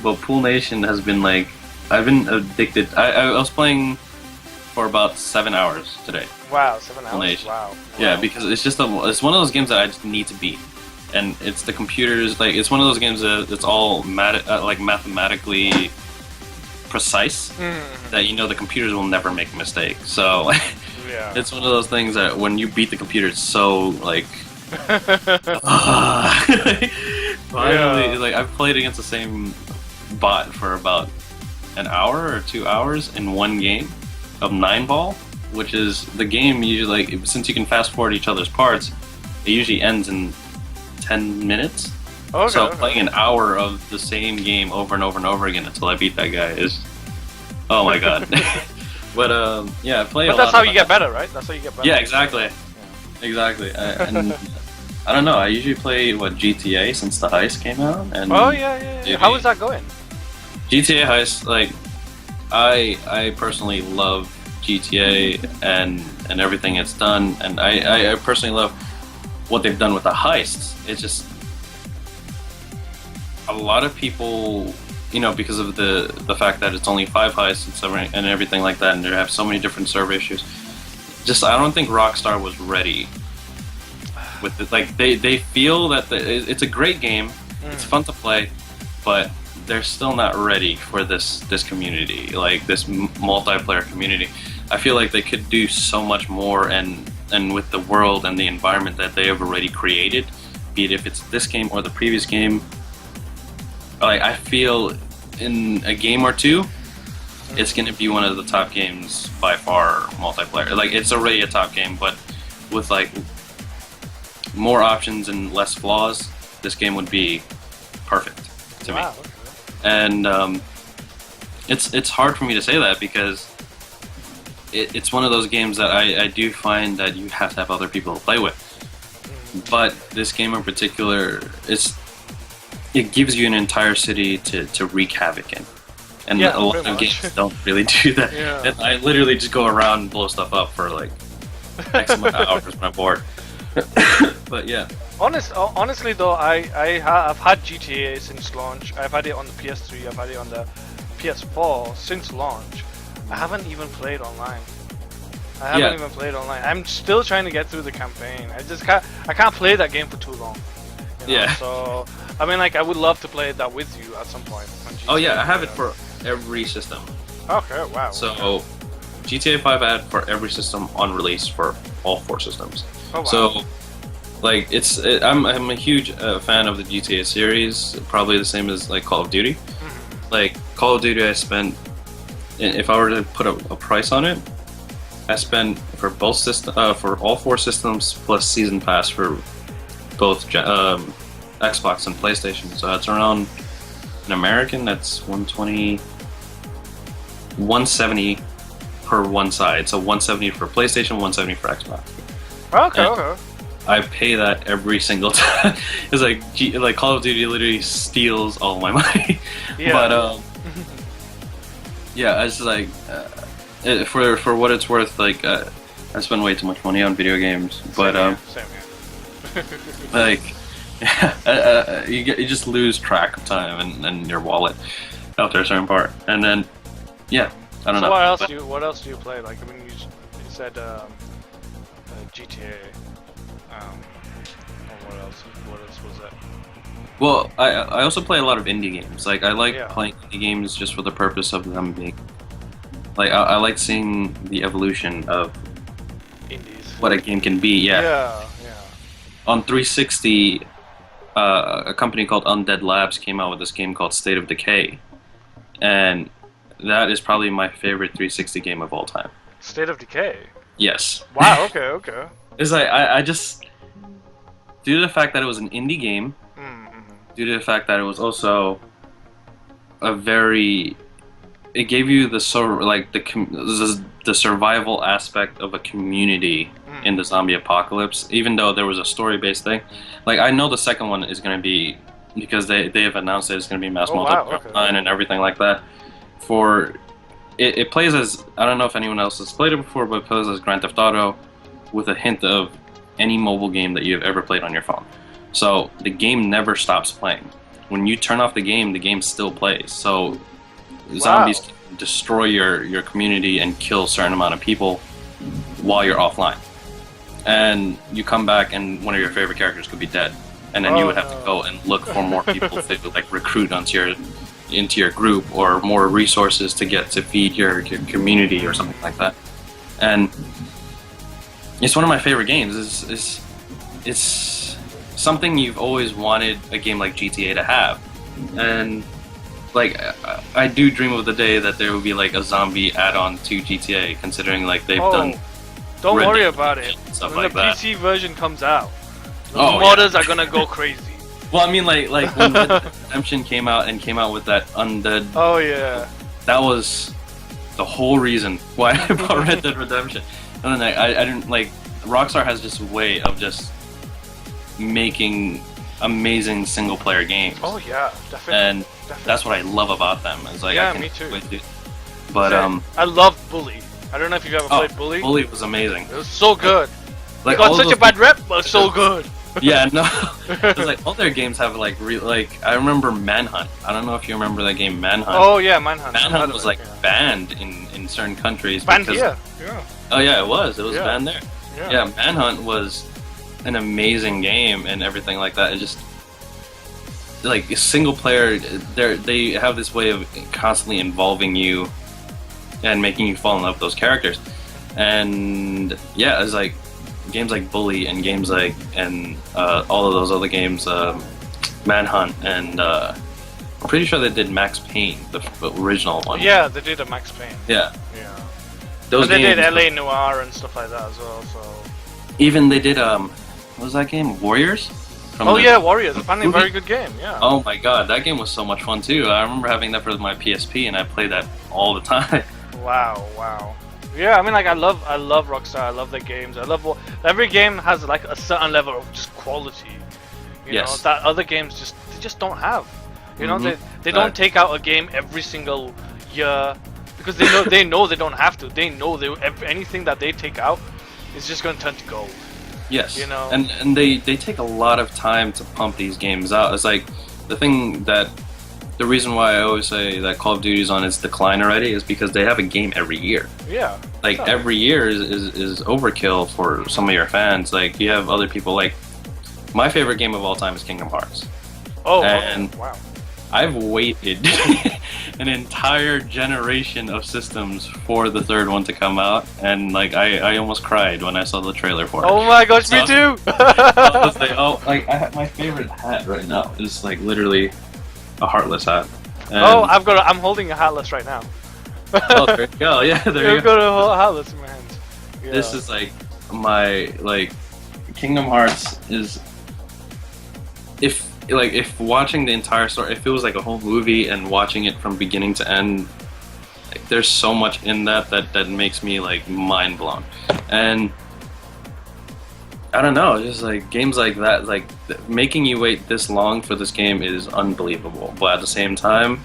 Speaker 2: But Pool Nation has been like, I've been addicted. I was playing for about 7 hours today.
Speaker 1: Wow, 7
Speaker 2: Pool
Speaker 1: hours.
Speaker 2: Nation.
Speaker 1: Wow.
Speaker 2: Yeah, because it's just it's one of those games that I just need to beat, and it's the computers. Like it's one of those games that it's all like mathematically precise that you know the computers will never make a mistake. So
Speaker 1: Yeah.
Speaker 2: it's one of those things that when you beat the computer, it's so like. Finally, like I've played against the same bot for about an hour or 2 hours in one game of 9-ball, which is the game usually like since you can fast forward each other's parts, it usually ends in 10 minutes.
Speaker 1: Okay,
Speaker 2: So
Speaker 1: okay.
Speaker 2: playing an hour of the same game over and over and over again until I beat that guy is, oh my god. But yeah, I play.
Speaker 1: But
Speaker 2: a
Speaker 1: that's
Speaker 2: lot
Speaker 1: how
Speaker 2: of
Speaker 1: you get better, right? That's how you get better.
Speaker 2: Yeah, exactly. Exactly. And I don't know. I usually play GTA since the heist came out. And
Speaker 1: Oh yeah. How is that going?
Speaker 2: GTA heist, like I personally love GTA and everything it's done, and I personally love what they've done with the heists. It's just a lot of people, you know, because of the fact that it's only 5 heists and everything like that, and they have so many different server issues. Just I don't think Rockstar was ready with it. Like they feel that it's a great game, it's fun to play, but they're still not ready for this community, like this multiplayer community. I feel like they could do so much more, and with the world and the environment that they have already created, be it if it's this game or the previous game. Like I feel in a game or two, it's going to be one of the top games by far multiplayer. Like it's already a top game, but with like more options and less flaws, this game would be perfect to me.
Speaker 1: Okay.
Speaker 2: And it's hard for me to say that because it's one of those games that I do find that you have to have other people to play with. But this game in particular, it gives you an entire city to wreak havoc in. And
Speaker 1: Yeah,
Speaker 2: a lot
Speaker 1: pretty
Speaker 2: of
Speaker 1: much.
Speaker 2: games don't really do that.
Speaker 1: Yeah.
Speaker 2: And I literally just go around and blow stuff up for like X amount of hours when I'm bored. But yeah.
Speaker 1: Honestly though, I've had GTA since launch. I've had it on the PS3. I've had it on the PS4 since launch. I haven't even played online. I'm still trying to get through the campaign. I can't play that game for too long. You know?
Speaker 2: Yeah.
Speaker 1: So I mean, like, I would love to play that with you at some point. On GTA
Speaker 2: Oh yeah, I have it for every system.
Speaker 1: Okay, wow.
Speaker 2: So GTA 5 I had for every system on release for all 4 systems.
Speaker 1: Oh, wow.
Speaker 2: So like I'm a huge fan of the GTA series, probably the same as like Call of Duty. Like Call of Duty, I spent, if I were to put a price on it, I spent for both for all 4 systems plus season pass for both Xbox and PlayStation. So that's around, in American, that's 170 per one side. So 170 for PlayStation, 170 for Xbox.
Speaker 1: Okay,
Speaker 2: And
Speaker 1: okay.
Speaker 2: I pay that every single time. It's like Call of Duty literally steals all my money.
Speaker 1: Yeah.
Speaker 2: But yeah, it's like for what it's worth, like I spend way too much money on video games. But
Speaker 1: Same here.
Speaker 2: like you just lose track of time and your wallet after a certain part, and then yeah, I don't
Speaker 1: So
Speaker 2: know.
Speaker 1: what else do you play? Like, I mean, you said GTA. What else? What else was that?
Speaker 2: Well, I also play a lot of indie games. Like I like
Speaker 1: Yeah.
Speaker 2: playing indie games just for the purpose of them being like I like seeing the evolution of
Speaker 1: Indies.
Speaker 2: what a game can be. Yeah.
Speaker 1: Yeah.
Speaker 2: On 360, a company called Undead Labs came out with this game called State of Decay, and that is probably my favorite 360 game of all time.
Speaker 1: State of Decay.
Speaker 2: Yes.
Speaker 1: Wow. Okay.
Speaker 2: It's like I just, due to the fact that it was an indie game, due to the fact that it was also it gave you the survival aspect of a community in the zombie apocalypse, even though there was a story-based thing. Like I know the second one is going to be, because they have announced that it's going to be mass multiplayer online and everything like that. It plays as, I don't know if anyone else has played it before, but it plays as Grand Theft Auto with a hint of any mobile game that you've ever played on your phone. So the game never stops playing. When you turn off the game still plays. So zombies can destroy your community and kill a certain amount of people while you're offline. And you come back and one of your favorite characters could be dead. And then you would have to go and look for more people to like recruit into your group, or more resources to get to feed your community or something like that. And it's one of my favorite games. It's something you've always wanted a game like GTA to have. And like I do dream of the day that there will be like a zombie add-on to GTA, considering like they've done.
Speaker 1: Don't worry about it.
Speaker 2: Stuff
Speaker 1: when
Speaker 2: like
Speaker 1: the PC version comes out, those modders are gonna go crazy.
Speaker 2: Well, I mean, like when Red Dead Redemption came out with that undead.
Speaker 1: Oh yeah.
Speaker 2: That was the whole reason why I bought Red Dead Redemption. And then I didn't like. Rockstar has this way of just making amazing single player games.
Speaker 1: Oh yeah, definitely.
Speaker 2: And that's what I love about them. It's like
Speaker 1: me too.
Speaker 2: But
Speaker 1: I love Bully. I don't know if you've ever played Bully.
Speaker 2: Bully was amazing.
Speaker 1: It was so good.
Speaker 2: Like,
Speaker 1: it got such a bad rep, but so good.
Speaker 2: Yeah, no. It's like all their games have like I remember Manhunt. I don't know if you remember that game Manhunt.
Speaker 1: Oh yeah, Manhunt.
Speaker 2: Manhunt was like banned in certain countries.
Speaker 1: Banned here. Yeah.
Speaker 2: Oh yeah, it was banned there.
Speaker 1: Yeah,
Speaker 2: Manhunt was an amazing game and everything like that. It just like a single player. They have this way of constantly involving you and making you fall in love with those characters. And yeah, it's like games like Bully and games like all of those other games, Manhunt, and I'm pretty sure they did Max Payne, the original one.
Speaker 1: Yeah, they did a Max Payne.
Speaker 2: Yeah.
Speaker 1: Those but they did LA Noire and stuff like that as well. So
Speaker 2: even they did what was that game? Warriors?
Speaker 1: Warriors. Apparently a very good game. Yeah.
Speaker 2: Oh my god, that game was so much fun too. I remember having that for my PSP, and I played that all the time.
Speaker 1: Wow. Yeah, I mean, like I love Rockstar. I love their games. I love every game has like a certain level of just quality. You know that other games just don't have. You know, they don't take out a game every single year because they know they don't have to. They know anything that they take out is just going to turn to gold.
Speaker 2: Yes.
Speaker 1: You know,
Speaker 2: and they take a lot of time to pump these games out. It's like the reason why I always say that Call of Duty is on its decline already is because they have a game every year.
Speaker 1: Yeah.
Speaker 2: Like every year is overkill for some of your fans. Like you have other people like my favorite game of all time is Kingdom Hearts.
Speaker 1: Oh, wow.
Speaker 2: I've waited an entire generation of systems for the third one to come out, and like I almost cried when I saw the trailer for it.
Speaker 1: Oh my gosh, me too!
Speaker 2: I was like, I have my favorite hat right now is like literally a Heartless hat. And
Speaker 1: I'm holding a Heartless right now.
Speaker 2: Oh, there you go. Yeah, there you go.
Speaker 1: I've got a whole Heartless in my hands. Yeah.
Speaker 2: This is like my Kingdom Hearts is if watching the entire story, if it was like a whole movie and watching it from beginning to end, like, there's so much in that makes me like mind blown. And I don't know, just like games like that, like making you wait this long for this game is unbelievable. But at the same time,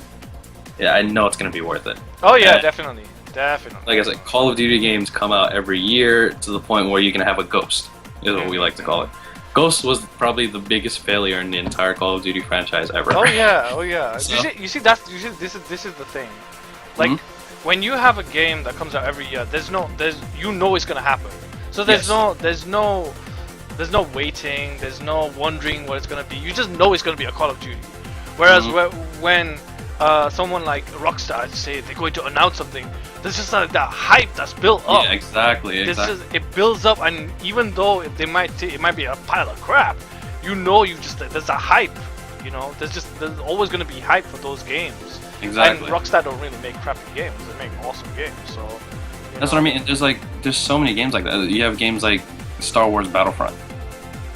Speaker 2: yeah, I know it's gonna be worth it.
Speaker 1: Oh yeah, definitely.
Speaker 2: Like I said, Call of Duty games come out every year to the point where you can have a Ghost, is what we like to call it. Ghost was probably the biggest failure in the entire Call of Duty franchise ever.
Speaker 1: Oh yeah. So, this is the thing. Like when you have a game that comes out every year, there's it's gonna happen. So there's no waiting, there's no wondering what it's gonna be. You just know it's gonna be a Call of Duty. Whereas when someone like Rockstar say they're going to announce something, there's just that hype that's built up.
Speaker 2: Yeah, exactly.
Speaker 1: It builds up, and even though it might be a pile of crap, there's a hype. You know, there's always going to be hype for those games.
Speaker 2: Exactly.
Speaker 1: And Rockstar don't really make crappy games; they make awesome games. So
Speaker 2: that's what I mean. There's so many games like that. You have games like Star Wars Battlefront.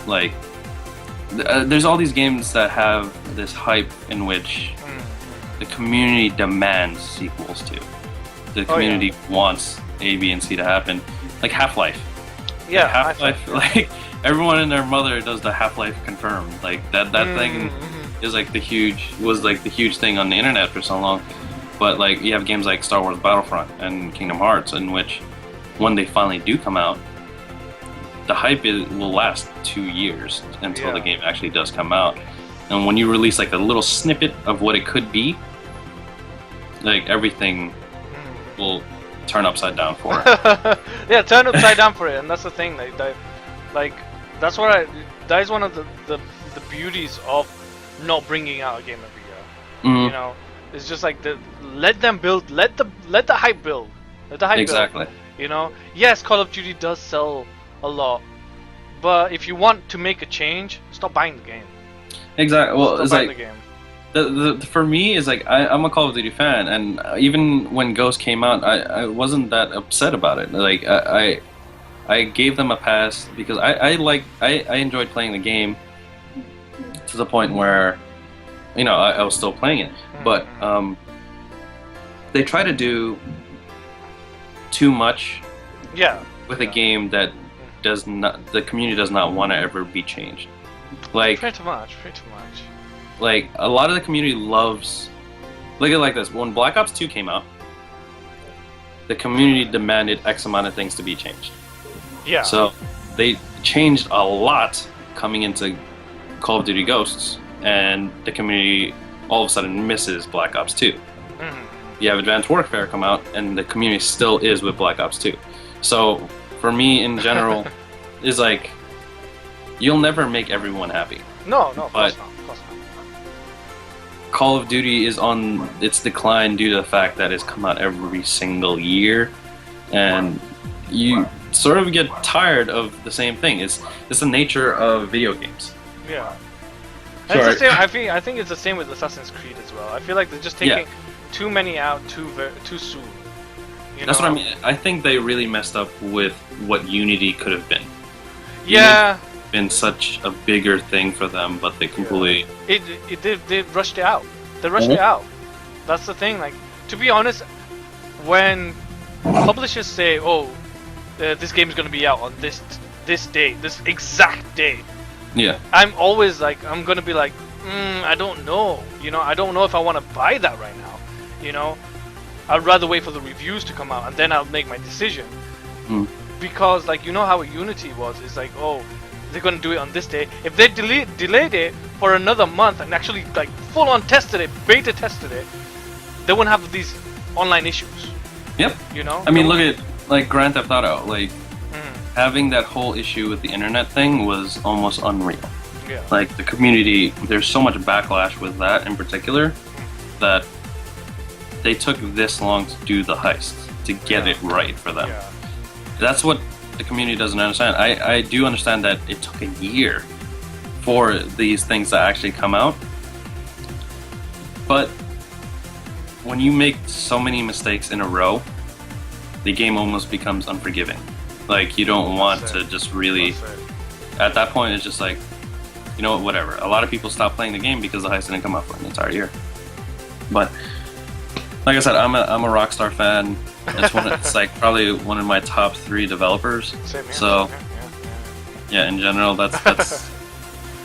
Speaker 2: Like there's all these games that have this hype in which the community demands sequels to. The community wants A, B, and C to happen. Like Half-Life.
Speaker 1: Yeah,
Speaker 2: like Half-Life. Like everyone and their mother does the Half-Life confirmed. Like that thing is like the huge thing on the internet for so long. But like you have games like Star Wars Battlefront and Kingdom Hearts, in which when they finally do come out, the hype will last 2 years until the
Speaker 1: Yeah.
Speaker 2: game actually does come out. And when you release like a little snippet of what it could be, like everything will turn upside down for it.
Speaker 1: Yeah, turn upside down for it, and that's the thing. Like that's what that is one of the beauties of not bringing out a game every year. You know, it's just like let them build, let the hype build, let the hype
Speaker 2: Exactly.
Speaker 1: build. You know, yes, Call of Duty does sell a lot, but if you want to make a change, stop buying the game.
Speaker 2: Exactly. Well,
Speaker 1: Stop
Speaker 2: it's
Speaker 1: buying
Speaker 2: like
Speaker 1: the game.
Speaker 2: for me is like I'm a Call of Duty fan, and even when Ghost came out, I wasn't that upset about it. Like I gave them a pass because I enjoyed playing the game to the point where, you know, I was still playing it, but they try to do too much
Speaker 1: Yeah.
Speaker 2: with a game that the community does not want to ever be changed. Like
Speaker 1: Pretty much.
Speaker 2: like a lot of the community loves, look at it like this, when Black Ops 2 came out, the community demanded X amount of things to be changed.
Speaker 1: Yeah.
Speaker 2: So they changed a lot coming into Call of Duty Ghosts, and the community all of a sudden misses Black Ops 2. You have Advanced Warfare come out, and the community still is with Black Ops 2. So for me in general, is like, you'll never make everyone happy.
Speaker 1: No, of
Speaker 2: But-
Speaker 1: course not. Of course not.
Speaker 2: Call of Duty is on its decline due to the fact that it's come out every single year, and you sort of get tired of the same thing. It's the nature of video games.
Speaker 1: Yeah. And it's the
Speaker 2: Sorry.
Speaker 1: same, I think it's the same with Assassin's Creed as well. I feel like they're just taking too many out too soon. You
Speaker 2: That's
Speaker 1: know?
Speaker 2: what I mean. I think they really messed up with what Unity could have been.
Speaker 1: Yeah.
Speaker 2: Been such a bigger thing for them, but they completely.
Speaker 1: They rushed it out. They rushed it out. That's the thing. Like, to be honest, when publishers say, "Oh, this game is going to be out on this date, this exact date,"
Speaker 2: Yeah.
Speaker 1: I'm always like, I'm going to be like, I don't know. You know, I don't know if I want to buy that right now. You know, I'd rather wait for the reviews to come out and then I'll make my decision. Because, like, you know how Unity was? It's like, oh, they're gonna do it on this day. If they delayed it for another month and actually like full on tested it, beta tested it, they wouldn't have these online issues.
Speaker 2: Yep.
Speaker 1: You know?
Speaker 2: I mean, look at like Grand Theft Auto. Like having that whole issue with the internet thing was almost unreal.
Speaker 1: Yeah.
Speaker 2: Like the community, there's so much backlash with that in particular that they took this long to do the heist to get it right for them.
Speaker 1: Yeah.
Speaker 2: That's what the community doesn't understand. I do understand that it took a year for these things to actually come out, but when you make so many mistakes in a row, the game almost becomes unforgiving. Like, you don't want to just really, at that point it's just like, you know what, whatever. A lot of people stop playing the game because the heist didn't come out for an entire year. But like I said, I'm a Rockstar fan. It's like probably one of my top 3 developers.
Speaker 1: Same here.
Speaker 2: So yeah, in general, that's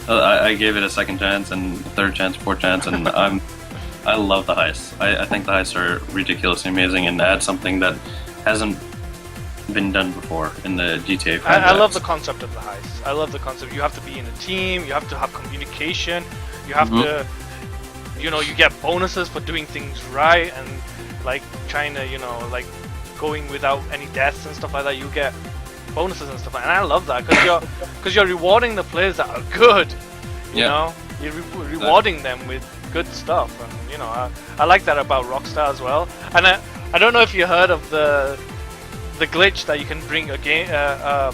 Speaker 2: I gave it a second chance and a third chance, fourth chance, and I love the heists. I think the heists are ridiculously amazing and add something that hasn't been done before in the GTA franchise.
Speaker 1: I love the concept of the heist. I love the concept. You have to be in a team. You have to have communication. You have to, you know, you get bonuses for doing things right and like trying to, you know, like going without any deaths and stuff like that. You get bonuses and stuff like that. And I love that because you're rewarding the players that are good. You know, you're rewarding them with good stuff, and you know, I like that about Rockstar as well. And I don't know if you heard of the glitch that you can bring a game a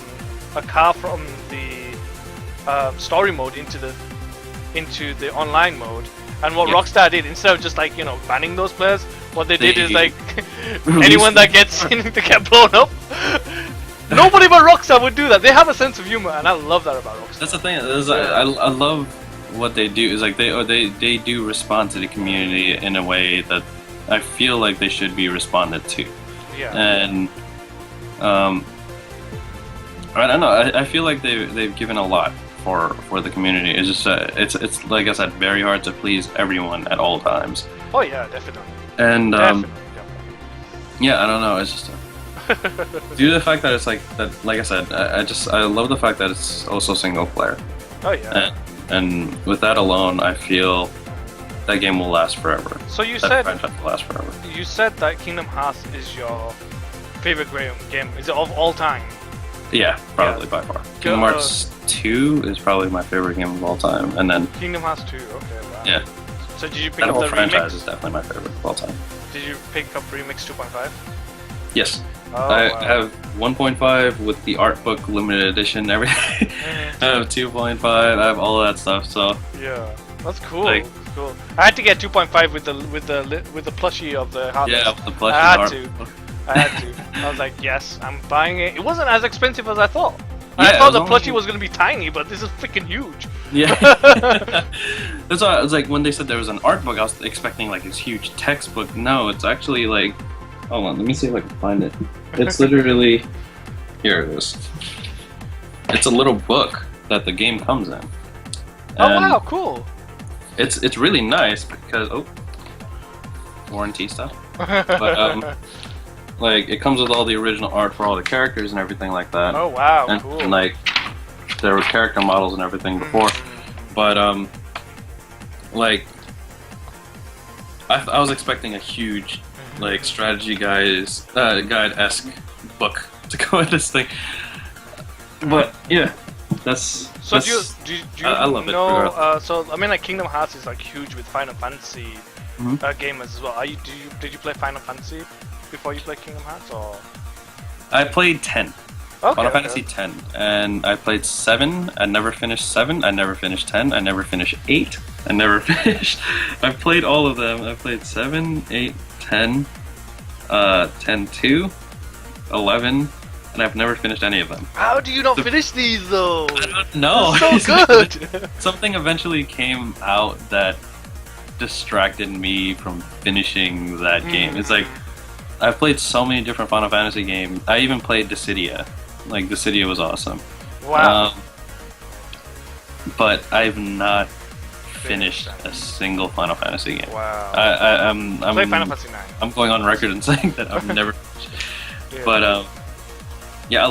Speaker 1: car from the story mode into the online mode. And what Rockstar did, instead of just like, you know, banning those players, what they did is like anyone that gets in to get blown up. Nobody but Rockstar would do that. They have a sense of humor, and I love that about Rockstar.
Speaker 2: That's the thing. I love what they do. Is like they do respond to the community in a way that I feel like they should be responded to.
Speaker 1: Yeah.
Speaker 2: And I don't know. I feel like they've given a lot for the community. It's just it's like I said, very hard to please everyone at all times.
Speaker 1: Oh yeah, definitely.
Speaker 2: And
Speaker 1: Definitely.
Speaker 2: yeah, I don't know. It's just Due to the fact that it's like that, like I said, I love the fact that it's also single player.
Speaker 1: Oh yeah.
Speaker 2: And with that alone, I feel that game will last forever.
Speaker 1: So you
Speaker 2: That
Speaker 1: said
Speaker 2: franchise will last forever.
Speaker 1: you said that Kingdom Hearts is your favorite game. Is it of all time?
Speaker 2: Yeah, probably by far. Kingdom Hearts 2 is probably my favorite game of all time, and then
Speaker 1: Kingdom Hearts 2. Okay. Wow.
Speaker 2: yeah,
Speaker 1: So did you pick
Speaker 2: that
Speaker 1: up
Speaker 2: whole
Speaker 1: the
Speaker 2: franchise
Speaker 1: remix?
Speaker 2: is definitely my favorite of all time.
Speaker 1: Did you pick up Remix 2.5?
Speaker 2: Yes.
Speaker 1: Oh,
Speaker 2: I
Speaker 1: wow.
Speaker 2: have 1.5 with the art book limited edition, everything. I have 2.5. I have all that stuff. So
Speaker 1: Yeah, that's cool.
Speaker 2: Like-
Speaker 1: That's cool. I had to get 2.5 with the plushie of the Heartless.
Speaker 2: yeah, with the plushie
Speaker 1: I had
Speaker 2: art
Speaker 1: to.
Speaker 2: book.
Speaker 1: I had to. I was like, yes, I'm buying it. It wasn't as expensive as I thought.
Speaker 2: Yeah,
Speaker 1: I
Speaker 2: it
Speaker 1: thought the
Speaker 2: was
Speaker 1: plushie
Speaker 2: only-
Speaker 1: was gonna be tiny, but this is freaking huge.
Speaker 2: Yeah. That's why I was like, when they said there was an art book, I was expecting like this huge textbook. No, it's actually like, hold on, let me see if I can find it. It's literally, here it is. It's a little book that the game comes in.
Speaker 1: Oh
Speaker 2: And
Speaker 1: wow, cool.
Speaker 2: It's really nice because warranty stuff. But like it comes with all the original art for all the characters and everything like that.
Speaker 1: Oh wow,
Speaker 2: and,
Speaker 1: cool.
Speaker 2: and like there were character models and everything before, but like I was expecting a huge like strategy guide-esque book to go with this thing, but yeah, that's
Speaker 1: So
Speaker 2: that's,
Speaker 1: do you
Speaker 2: I love it,
Speaker 1: know?
Speaker 2: regardless.
Speaker 1: So I mean, like Kingdom Hearts is like huge with Final Fantasy
Speaker 2: Mhm.
Speaker 1: gamers as well. Did you play Final Fantasy before you played Kingdom Hearts or?
Speaker 2: I played 10.
Speaker 1: Okay,
Speaker 2: Final
Speaker 1: okay.
Speaker 2: Fantasy 10, and I played 7. I never finished 7. I never finished 10. I never finished 8. I never finished. I've played all of them. I played 7, 8, 10, 10 2, 11, and I've never finished any of them.
Speaker 1: How do you not finish these though?
Speaker 2: I don't know.
Speaker 1: They're so good.
Speaker 2: Something eventually came out that distracted me from finishing that game. It's like I've played so many different Final Fantasy games. I even played Dissidia. Like Dissidia was awesome.
Speaker 1: Wow.
Speaker 2: But I've not finished a single Final Fantasy game.
Speaker 1: Wow.
Speaker 2: I'm
Speaker 1: Play Final Fantasy 9.
Speaker 2: I'm going on record and saying that I've never.
Speaker 1: Yeah.
Speaker 2: But yeah, I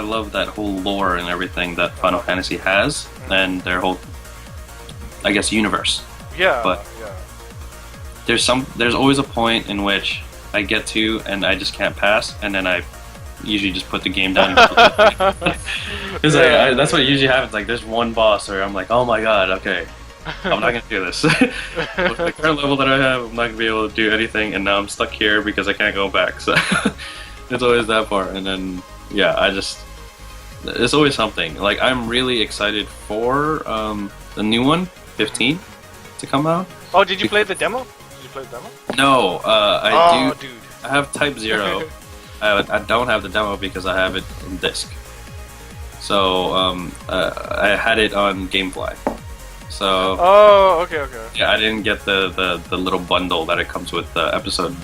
Speaker 2: love that whole lore and everything that Final Fantasy has, and their whole, I guess, universe.
Speaker 1: Yeah.
Speaker 2: but-
Speaker 1: yeah.
Speaker 2: There's always a point in which I get to and I just can't pass, and then I usually just put the game down. It's like that's what usually happens. Like there's one boss where I'm like, oh my god, okay, I'm not gonna do this. With the current level that I have, I'm not gonna be able to do anything, and now I'm stuck here because I can't go back. So it's always that part, and then yeah, it's always something. Like I'm really excited for the new one, 15, to come out.
Speaker 1: Oh, did you play the demo? Did you play the demo?
Speaker 2: No, I do.
Speaker 1: Dude.
Speaker 2: I have Type 0. I don't have the demo because I have it in disc. So I had it on GameFly. So
Speaker 1: Oh, okay, okay.
Speaker 2: yeah, I didn't get the little bundle that it comes with the episode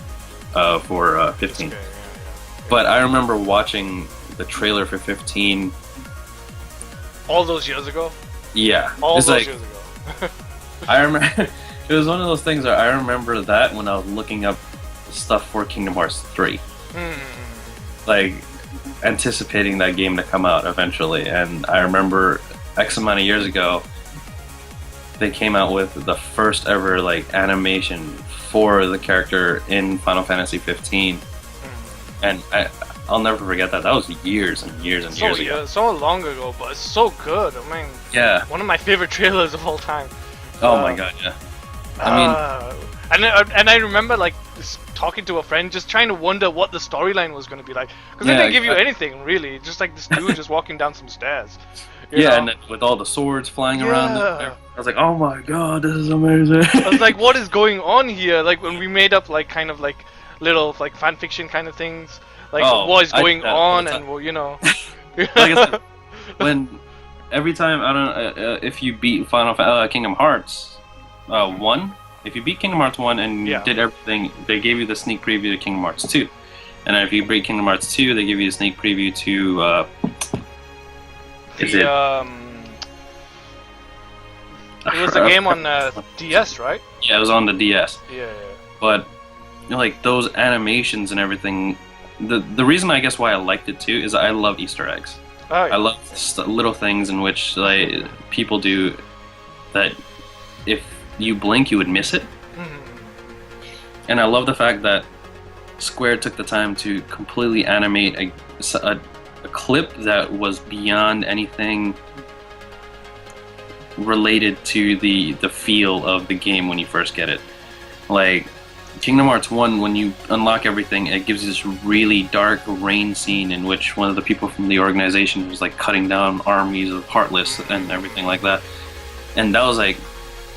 Speaker 2: for 15.
Speaker 1: Okay, yeah.
Speaker 2: But I remember watching the trailer for 15.
Speaker 1: All those years ago?
Speaker 2: Yeah,
Speaker 1: All
Speaker 2: it's
Speaker 1: those
Speaker 2: like
Speaker 1: years ago.
Speaker 2: I remember. It was one of those things where I remember that when I was looking up stuff for Kingdom Hearts 3. Like anticipating that game to come out eventually, and I remember X amount of years ago they came out with the first ever like animation for the character in Final Fantasy 15, and I'll never forget that. That was years and years and years ago.
Speaker 1: So long ago, but it's so good. I mean,
Speaker 2: Yeah.
Speaker 1: one of my favorite trailers of all time.
Speaker 2: Oh my god. Yeah. I mean,
Speaker 1: and I remember like talking to a friend, just trying to wonder what the storyline was going to be like, because they
Speaker 2: Yeah,
Speaker 1: didn't give you
Speaker 2: exactly.
Speaker 1: anything really. Just like this dude just walking down some stairs. you
Speaker 2: yeah,
Speaker 1: know?
Speaker 2: and then with all the swords flying around,
Speaker 1: Yeah.
Speaker 2: I was like, oh my god, this is amazing.
Speaker 1: I was like, what is going on here? Like when we made up like kind of like little like fan fiction kind of things, like
Speaker 2: Oh,
Speaker 1: what is
Speaker 2: I
Speaker 1: going
Speaker 2: did that all
Speaker 1: on,
Speaker 2: the
Speaker 1: and well, you know.
Speaker 2: Like I said, when every time I don't if you beat Kingdom Hearts 1, if you beat Kingdom Hearts 1 and
Speaker 1: Yeah.
Speaker 2: did everything, they gave you the sneak preview to Kingdom Hearts 2. And then if you beat Kingdom Hearts 2, they give you a sneak preview to
Speaker 1: It was a game on DS, right?
Speaker 2: Yeah, it was on the DS.
Speaker 1: Yeah.
Speaker 2: But you know, like those animations and everything the reason I guess why I liked it too is I love Easter eggs.
Speaker 1: Oh, yeah.
Speaker 2: I love little things in which like people do that if you blink you would miss it. And I love the fact that Square took the time to completely animate a clip that was beyond anything related to the feel of the game when you first get it. Like Kingdom Hearts 1, when you unlock everything, it gives you this really dark rain scene in which one of the people from the organization was like cutting down armies of Heartless and everything like that. And that was like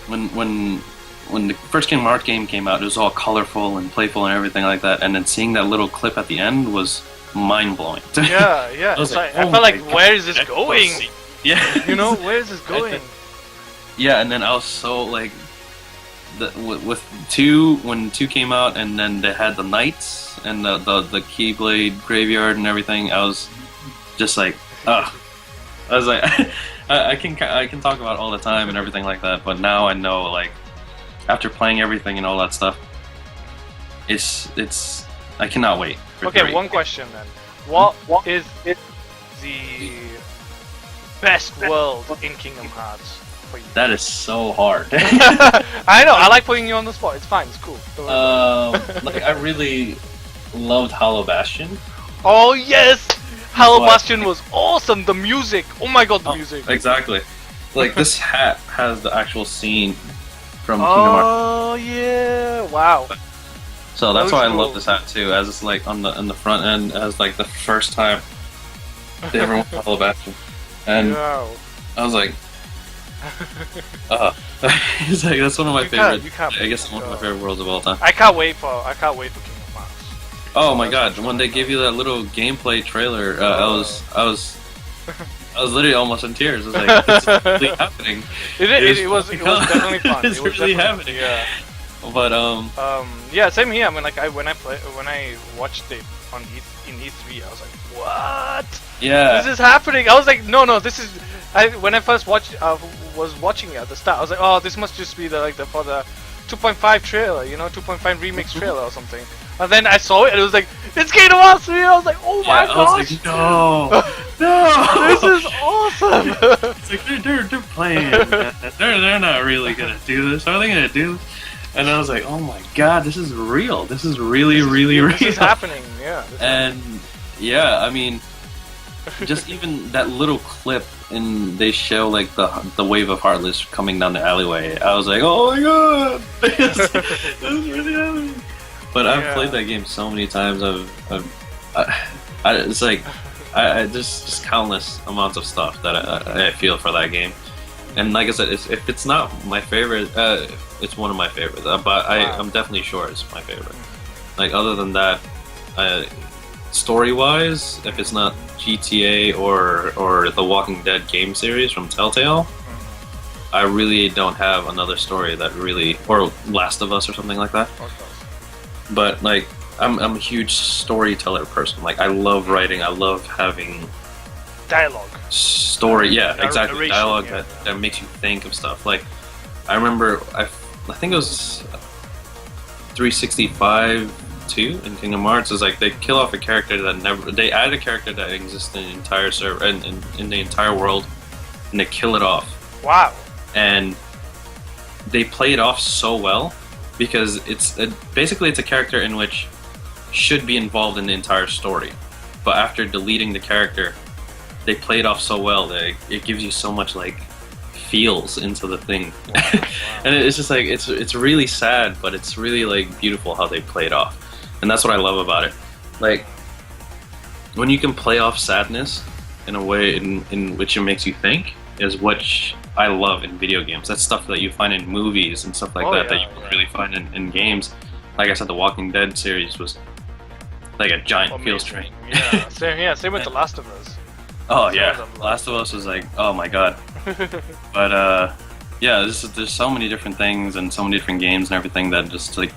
Speaker 2: when the first Kingdom Hearts game came out, it was all colorful and playful and everything like that. And then seeing that little clip at the end was mind blowing.
Speaker 1: Yeah.
Speaker 2: I was
Speaker 1: I
Speaker 2: oh
Speaker 1: felt like,
Speaker 2: God,
Speaker 1: where is this going?
Speaker 2: Yeah.
Speaker 1: You know, where is this going?
Speaker 2: Yeah, and then I was so like, with 2, when 2 came out, and then they had the Knights and the Keyblade graveyard and everything. I was just like, ugh. I was like, I can talk about it all the time and everything like that, but now I know, like, after playing everything and all that stuff, it's I cannot wait.
Speaker 1: Okay,
Speaker 2: 3.
Speaker 1: one question then. What is the best world in Kingdom Hearts for you?
Speaker 2: That is so hard.
Speaker 1: I know, I like putting you on the spot. It's fine, it's cool.
Speaker 2: Like I really loved Hollow Bastion.
Speaker 1: Oh yes! Hollow
Speaker 2: What?
Speaker 1: Bastion was awesome. The music. Oh my god, the music.
Speaker 2: Exactly. Like this hat has the actual scene from Kingdom Hearts.
Speaker 1: Oh yeah! Wow.
Speaker 2: So that's
Speaker 1: That
Speaker 2: why I
Speaker 1: was
Speaker 2: love
Speaker 1: cool.
Speaker 2: this hat too, as it's like on the front end as like the first time they ever went to Hollow Bastion. And
Speaker 1: Wow.
Speaker 2: I was like, it's like that's one of my favorite.
Speaker 1: You can't
Speaker 2: I guess one of my favorite worlds of all time.
Speaker 1: I can't wait for Kingdom Hearts.
Speaker 2: Oh my god! When they give you that little gameplay trailer, I was literally almost in tears. I was like, "This is really happening."
Speaker 1: It was definitely fun.
Speaker 2: It's
Speaker 1: It was
Speaker 2: really
Speaker 1: definitely-
Speaker 2: happening.
Speaker 1: Yeah.
Speaker 2: But
Speaker 1: Yeah, same here. I mean, like when I watched it on in E3, I was like, what?
Speaker 2: yeah,
Speaker 1: This is happening. I was like, no, this is. When I first was watching it at the start, I was like, oh, this must just be the 2.5 trailer, 2.5 remix trailer or something. And then I saw it and it was like, it's Kingdom Hearts 3. I was like, oh my
Speaker 2: I was
Speaker 1: gosh,
Speaker 2: like, no,
Speaker 1: this is awesome.
Speaker 2: It's like they're playing. they're not really gonna do this. Are they gonna do this? And I was like, oh my god, this is real. This is really real.
Speaker 1: This is happening. Yeah.
Speaker 2: And yeah, I mean, just even that little clip, and they show like the wave of Heartless coming down the alleyway. I was like, oh my god, this is really happening. But I've played that game so many times. It's like there's just countless amounts of stuff that I feel for that game. And like I said, if it's not my favorite, it's one of my favorites. But I'm definitely sure it's my favorite. Like other than that, story-wise, if it's not GTA or the Walking Dead game series from Telltale, I really don't have another story that really, or Last of Us or something like that. But like, I'm a huge storyteller person. Like I love writing. I love having
Speaker 1: Dialogue.
Speaker 2: story. Yeah, exactly.
Speaker 1: Narration,
Speaker 2: Dialogue
Speaker 1: yeah.
Speaker 2: that makes you think of stuff. Like I remember, I think it was 365 2 in Kingdom Hearts. Is like they kill off a character that they add a character that exists in the entire server in the entire world, and they kill it off.
Speaker 1: Wow.
Speaker 2: And they play it off so well because basically it's a character in which should be involved in the entire story, but after deleting the character, they play it off so well that it gives you so much like feels into the thing. And it's just like it's really sad, but it's really like beautiful how they play it off, and that's what I love about it. Like when you can play off sadness in a way in which it makes you think is what I love in video games. That's stuff that you find in movies and stuff like that you wouldn't really find in games. Like I said, the Walking Dead series was like a giant feels train.
Speaker 1: Same with The Last of Us.
Speaker 2: Oh yeah, Last of Us was like, oh my god. But yeah, there's so many different things and so many different games and everything that just like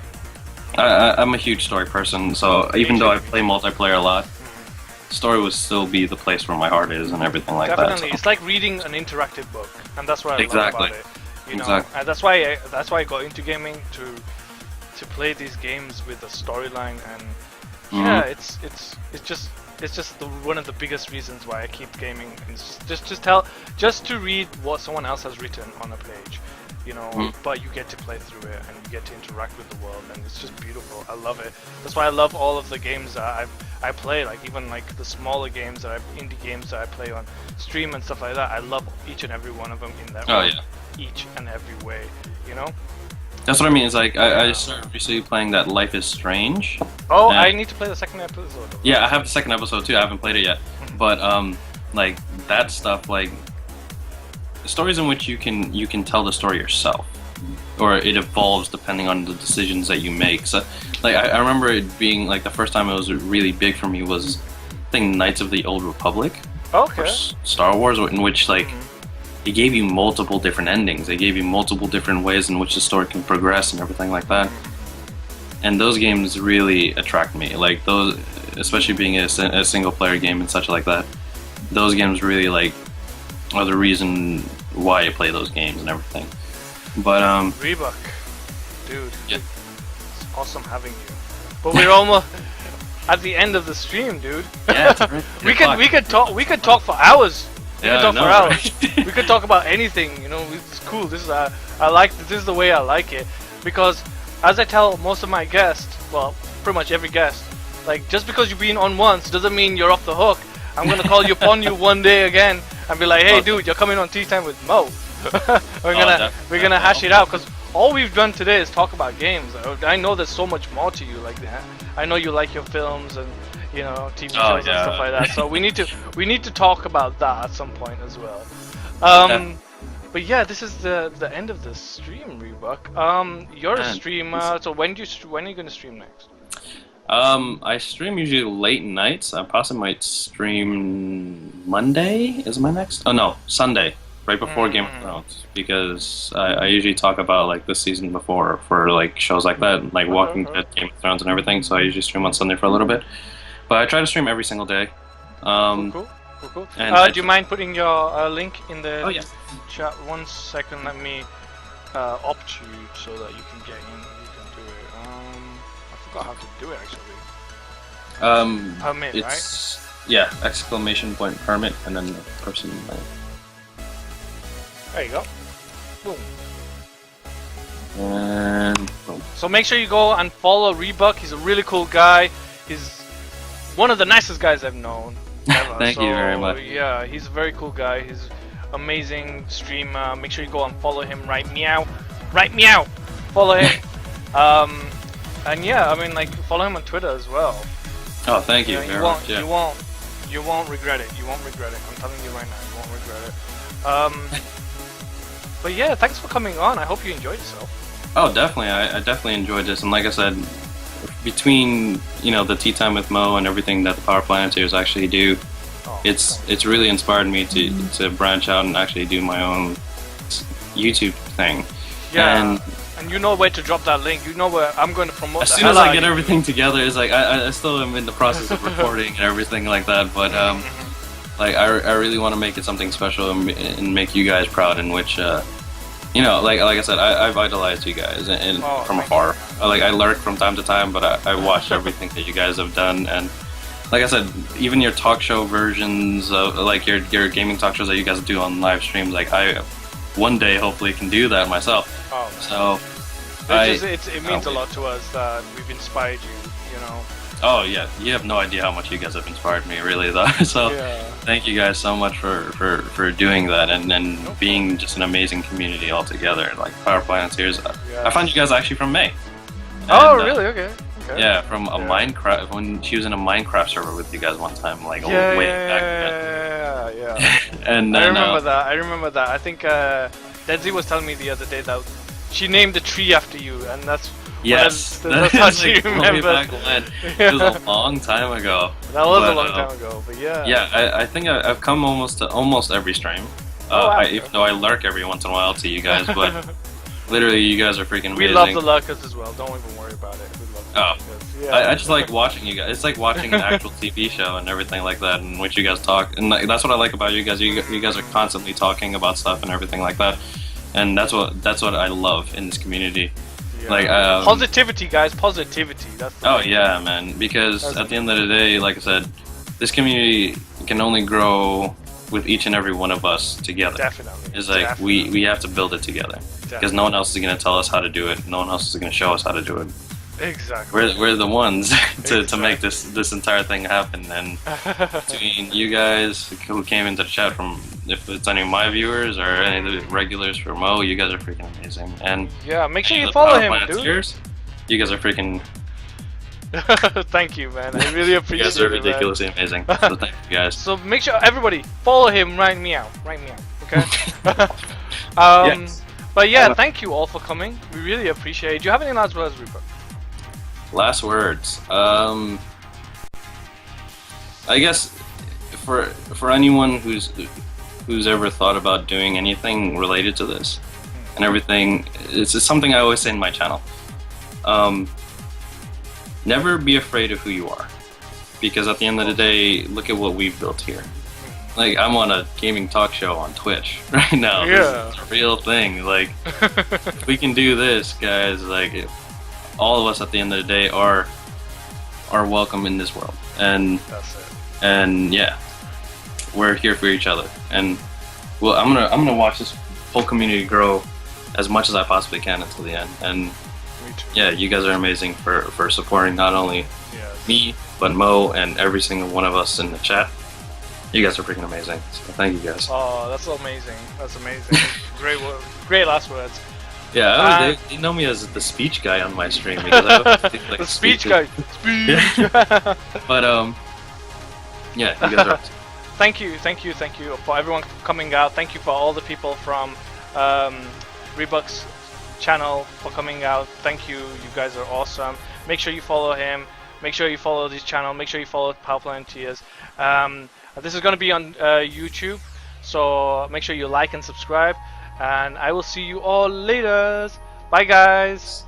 Speaker 2: I'm a huge story person. So even though I play multiplayer a lot, story would still be the place where my heart is and everything like that.
Speaker 1: Definitely,
Speaker 2: So.
Speaker 1: it's like reading an interactive book, and that's what I
Speaker 2: Exactly.
Speaker 1: love about it. You know,
Speaker 2: Exactly.
Speaker 1: and that's why I got into gaming to play these games with a storyline and Yeah, it's just one of the biggest reasons why I keep gaming. It's just to read what someone else has written on a page, you know. But you get to play through it and you get to interact with the world, and it's just beautiful. I love it. That's why I love all of the games that I play. Like even like the smaller games indie games that I play on stream and stuff like that. I love each and every one of them in that. Each and every way, you know.
Speaker 2: That's what I mean. It's like I started recently playing that Life is Strange.
Speaker 1: Oh, I need to play the second episode.
Speaker 2: Yeah, I have the second episode too. I haven't played it yet, but like that stuff, like stories in which you can tell the story yourself, or it evolves depending on the decisions that you make. So, like I remember it being like the first time it was really big for me was, I think, Knights of the Old Republic.
Speaker 1: Okay.
Speaker 2: Or Star Wars, in which like. It gave you multiple different endings. It gave you multiple different ways in which the story can progress and everything like that. And those games really attract me. Like those, especially being a single player game and such like that. Those games really like are the reason why I play those games and everything. But
Speaker 1: Rebuq, dude,
Speaker 2: yeah.
Speaker 1: It's awesome having you. But we're almost at the end of the stream, dude.
Speaker 2: Yeah,
Speaker 1: we could talk for hours. We could talk for hours.
Speaker 2: Right?
Speaker 1: We could talk about anything, you know. It's cool. This is the way I like it, because as I tell most of my guests, well, pretty much every guest, like just because you've been on once doesn't mean you're off the hook. I'm gonna call you upon you one day again and be like, hey, dude, you're coming on Tea Time with Mo. we're gonna hash it out, because all we've done today is talk about games. I know there's so much more to you. Like I know you like your films and, you know, TV shows and stuff like that. So we need to talk about that at some point as well. But yeah, this is the end of the stream, Rebuq. You're a streamer, so when are you gonna stream next?
Speaker 2: I stream usually late nights. I possibly might stream Monday. Is my next? Oh no, Sunday, right before Game of Thrones, because I usually talk about like the season before for like shows like that, like Walking Dead, Game of Thrones, and everything. So I usually stream on Sunday for a little bit. But I try to stream every single day.
Speaker 1: Cool.
Speaker 2: And
Speaker 1: do you mind putting your link in the
Speaker 2: yes.
Speaker 1: chat? 1 second, let me opt you so that you can get in. You can do it. I forgot how to do it actually. Permit,
Speaker 2: it's, right? Yeah, ! Permit, and then the person.
Speaker 1: There you go. Boom.
Speaker 2: And boom.
Speaker 1: So make sure you go and follow Rebuq. He's a really cool guy. He's one of the nicest guys I've known ever.
Speaker 2: Thank you very much.
Speaker 1: Yeah, he's a very cool guy. He's amazing streamer. Make sure you go and follow him. Right meow. Follow him. And yeah, I mean, like, follow him on Twitter as well.
Speaker 2: Oh, thank you.
Speaker 1: You won't regret it. You won't regret it. I'm telling you right now, you won't regret it. But yeah, thanks for coming on. I hope you enjoyed yourself.
Speaker 2: Oh, definitely. I definitely enjoyed this, and like I said, between the Tea Time with Mo and everything that the Power Planeteers actually do, it's really inspired me to branch out and actually do my own YouTube thing.
Speaker 1: Yeah, and you know where to drop that link. You know where I'm going to promote.
Speaker 2: As soon as I get everything together, it's like I still am in the process of recording and everything like that. But like I really want to make it something special and make you guys proud. In which like I said, I've idolized you guys and from afar. I lurk from time to time, but I watch everything that you guys have done. And like I said, even your talk show versions of like your gaming talk shows that you guys do on live streams, like I one day hopefully can do that myself. So it means a lot to us that we've inspired you, you know. Oh yeah, you have no idea how much you guys have inspired me, really, though. So thank you guys so much for doing that and being just an amazing community altogether. Like Power Planeteers, I found you guys actually from May.
Speaker 1: And, really? Okay.
Speaker 2: Yeah, from a Minecraft, when she was in a Minecraft server with you guys one time, like way back then.
Speaker 1: Yeah.
Speaker 2: And then,
Speaker 1: I remember that. I think Dezi was telling me the other day that she named the tree after you, and that's that's how she remembered.
Speaker 2: Back when. It was a long time ago.
Speaker 1: That was a long time ago, but yeah.
Speaker 2: Yeah, I think I've come almost every stream. Even though I lurk every once in a while to you guys, but literally you guys are freaking amazing.
Speaker 1: We love the lurkers as well. Don't even worry about it. We love the lurkers.
Speaker 2: I just like watching you guys. It's like watching an actual TV show and everything like that, in which you guys talk. And that's what I like about you guys. You guys are constantly talking about stuff and everything like that. And that's what I love in this community.
Speaker 1: Yeah.
Speaker 2: Like
Speaker 1: positivity, guys. Positivity. That's the
Speaker 2: oh
Speaker 1: thing.
Speaker 2: yeah, man. Because
Speaker 1: That's
Speaker 2: at the end of the day, like I said, this community can only grow with each and every one of us together.
Speaker 1: Definitely.
Speaker 2: It's like we have to build it together because no one else is gonna tell us how to do it. No one else is gonna show us how to do it.
Speaker 1: Exactly.
Speaker 2: We're the ones to
Speaker 1: Exactly.
Speaker 2: make this entire thing happen. And between you guys who came into the chat, from if it's any of my viewers or any of the regulars for Mo, you guys are freaking amazing. And
Speaker 1: Yeah, make sure
Speaker 2: any
Speaker 1: you
Speaker 2: of the
Speaker 1: follow
Speaker 2: Power
Speaker 1: him, dude.
Speaker 2: Planeteers, you guys are freaking.
Speaker 1: Thank you, man. I really
Speaker 2: You
Speaker 1: appreciate
Speaker 2: guys are
Speaker 1: it, man.
Speaker 2: ridiculously amazing. So thank you guys.
Speaker 1: So make sure everybody follow him right meow. Right meow. Okay?
Speaker 2: Yes.
Speaker 1: But yeah, thank you all for coming. We really appreciate it. Do you have any last words, Rebuq?
Speaker 2: Last words. I guess for anyone who's ever thought about doing anything related to this and everything, it's something I always say in my channel. Never be afraid of who you are, because at the end of the day, look at what we've built here. Like, I'm on a gaming talk show on Twitch right now.
Speaker 1: Yeah.
Speaker 2: This is a real thing. Like, if we can do this, guys, like, all of us at the end of the day are welcome in this world. And
Speaker 1: That's it.
Speaker 2: and yeah, we're here for each other. And well, I'm gonna watch this whole community grow as much as I possibly can until the end. And
Speaker 1: Me too.
Speaker 2: yeah, you guys are amazing for supporting not only
Speaker 1: Yes.
Speaker 2: me but Mo and every single one of us in the chat. You guys are freaking amazing. So thank you guys.
Speaker 1: Oh, that's amazing. That's amazing. Great last words.
Speaker 2: Yeah, they know me as the speech guy on my stream because I always think, like,
Speaker 1: the speech
Speaker 2: speeches.
Speaker 1: guy. Speech.
Speaker 2: Yeah. But yeah, you guys are.
Speaker 1: Thank you for everyone coming out. Thank you for all the people from Rebuq's channel for coming out. Thank you. You guys are awesome. Make sure you follow him. Make sure you follow this channel. Make sure you follow Power Planeteers. This is going to be on YouTube, so make sure you like and subscribe. And I will see you all later. Bye, guys.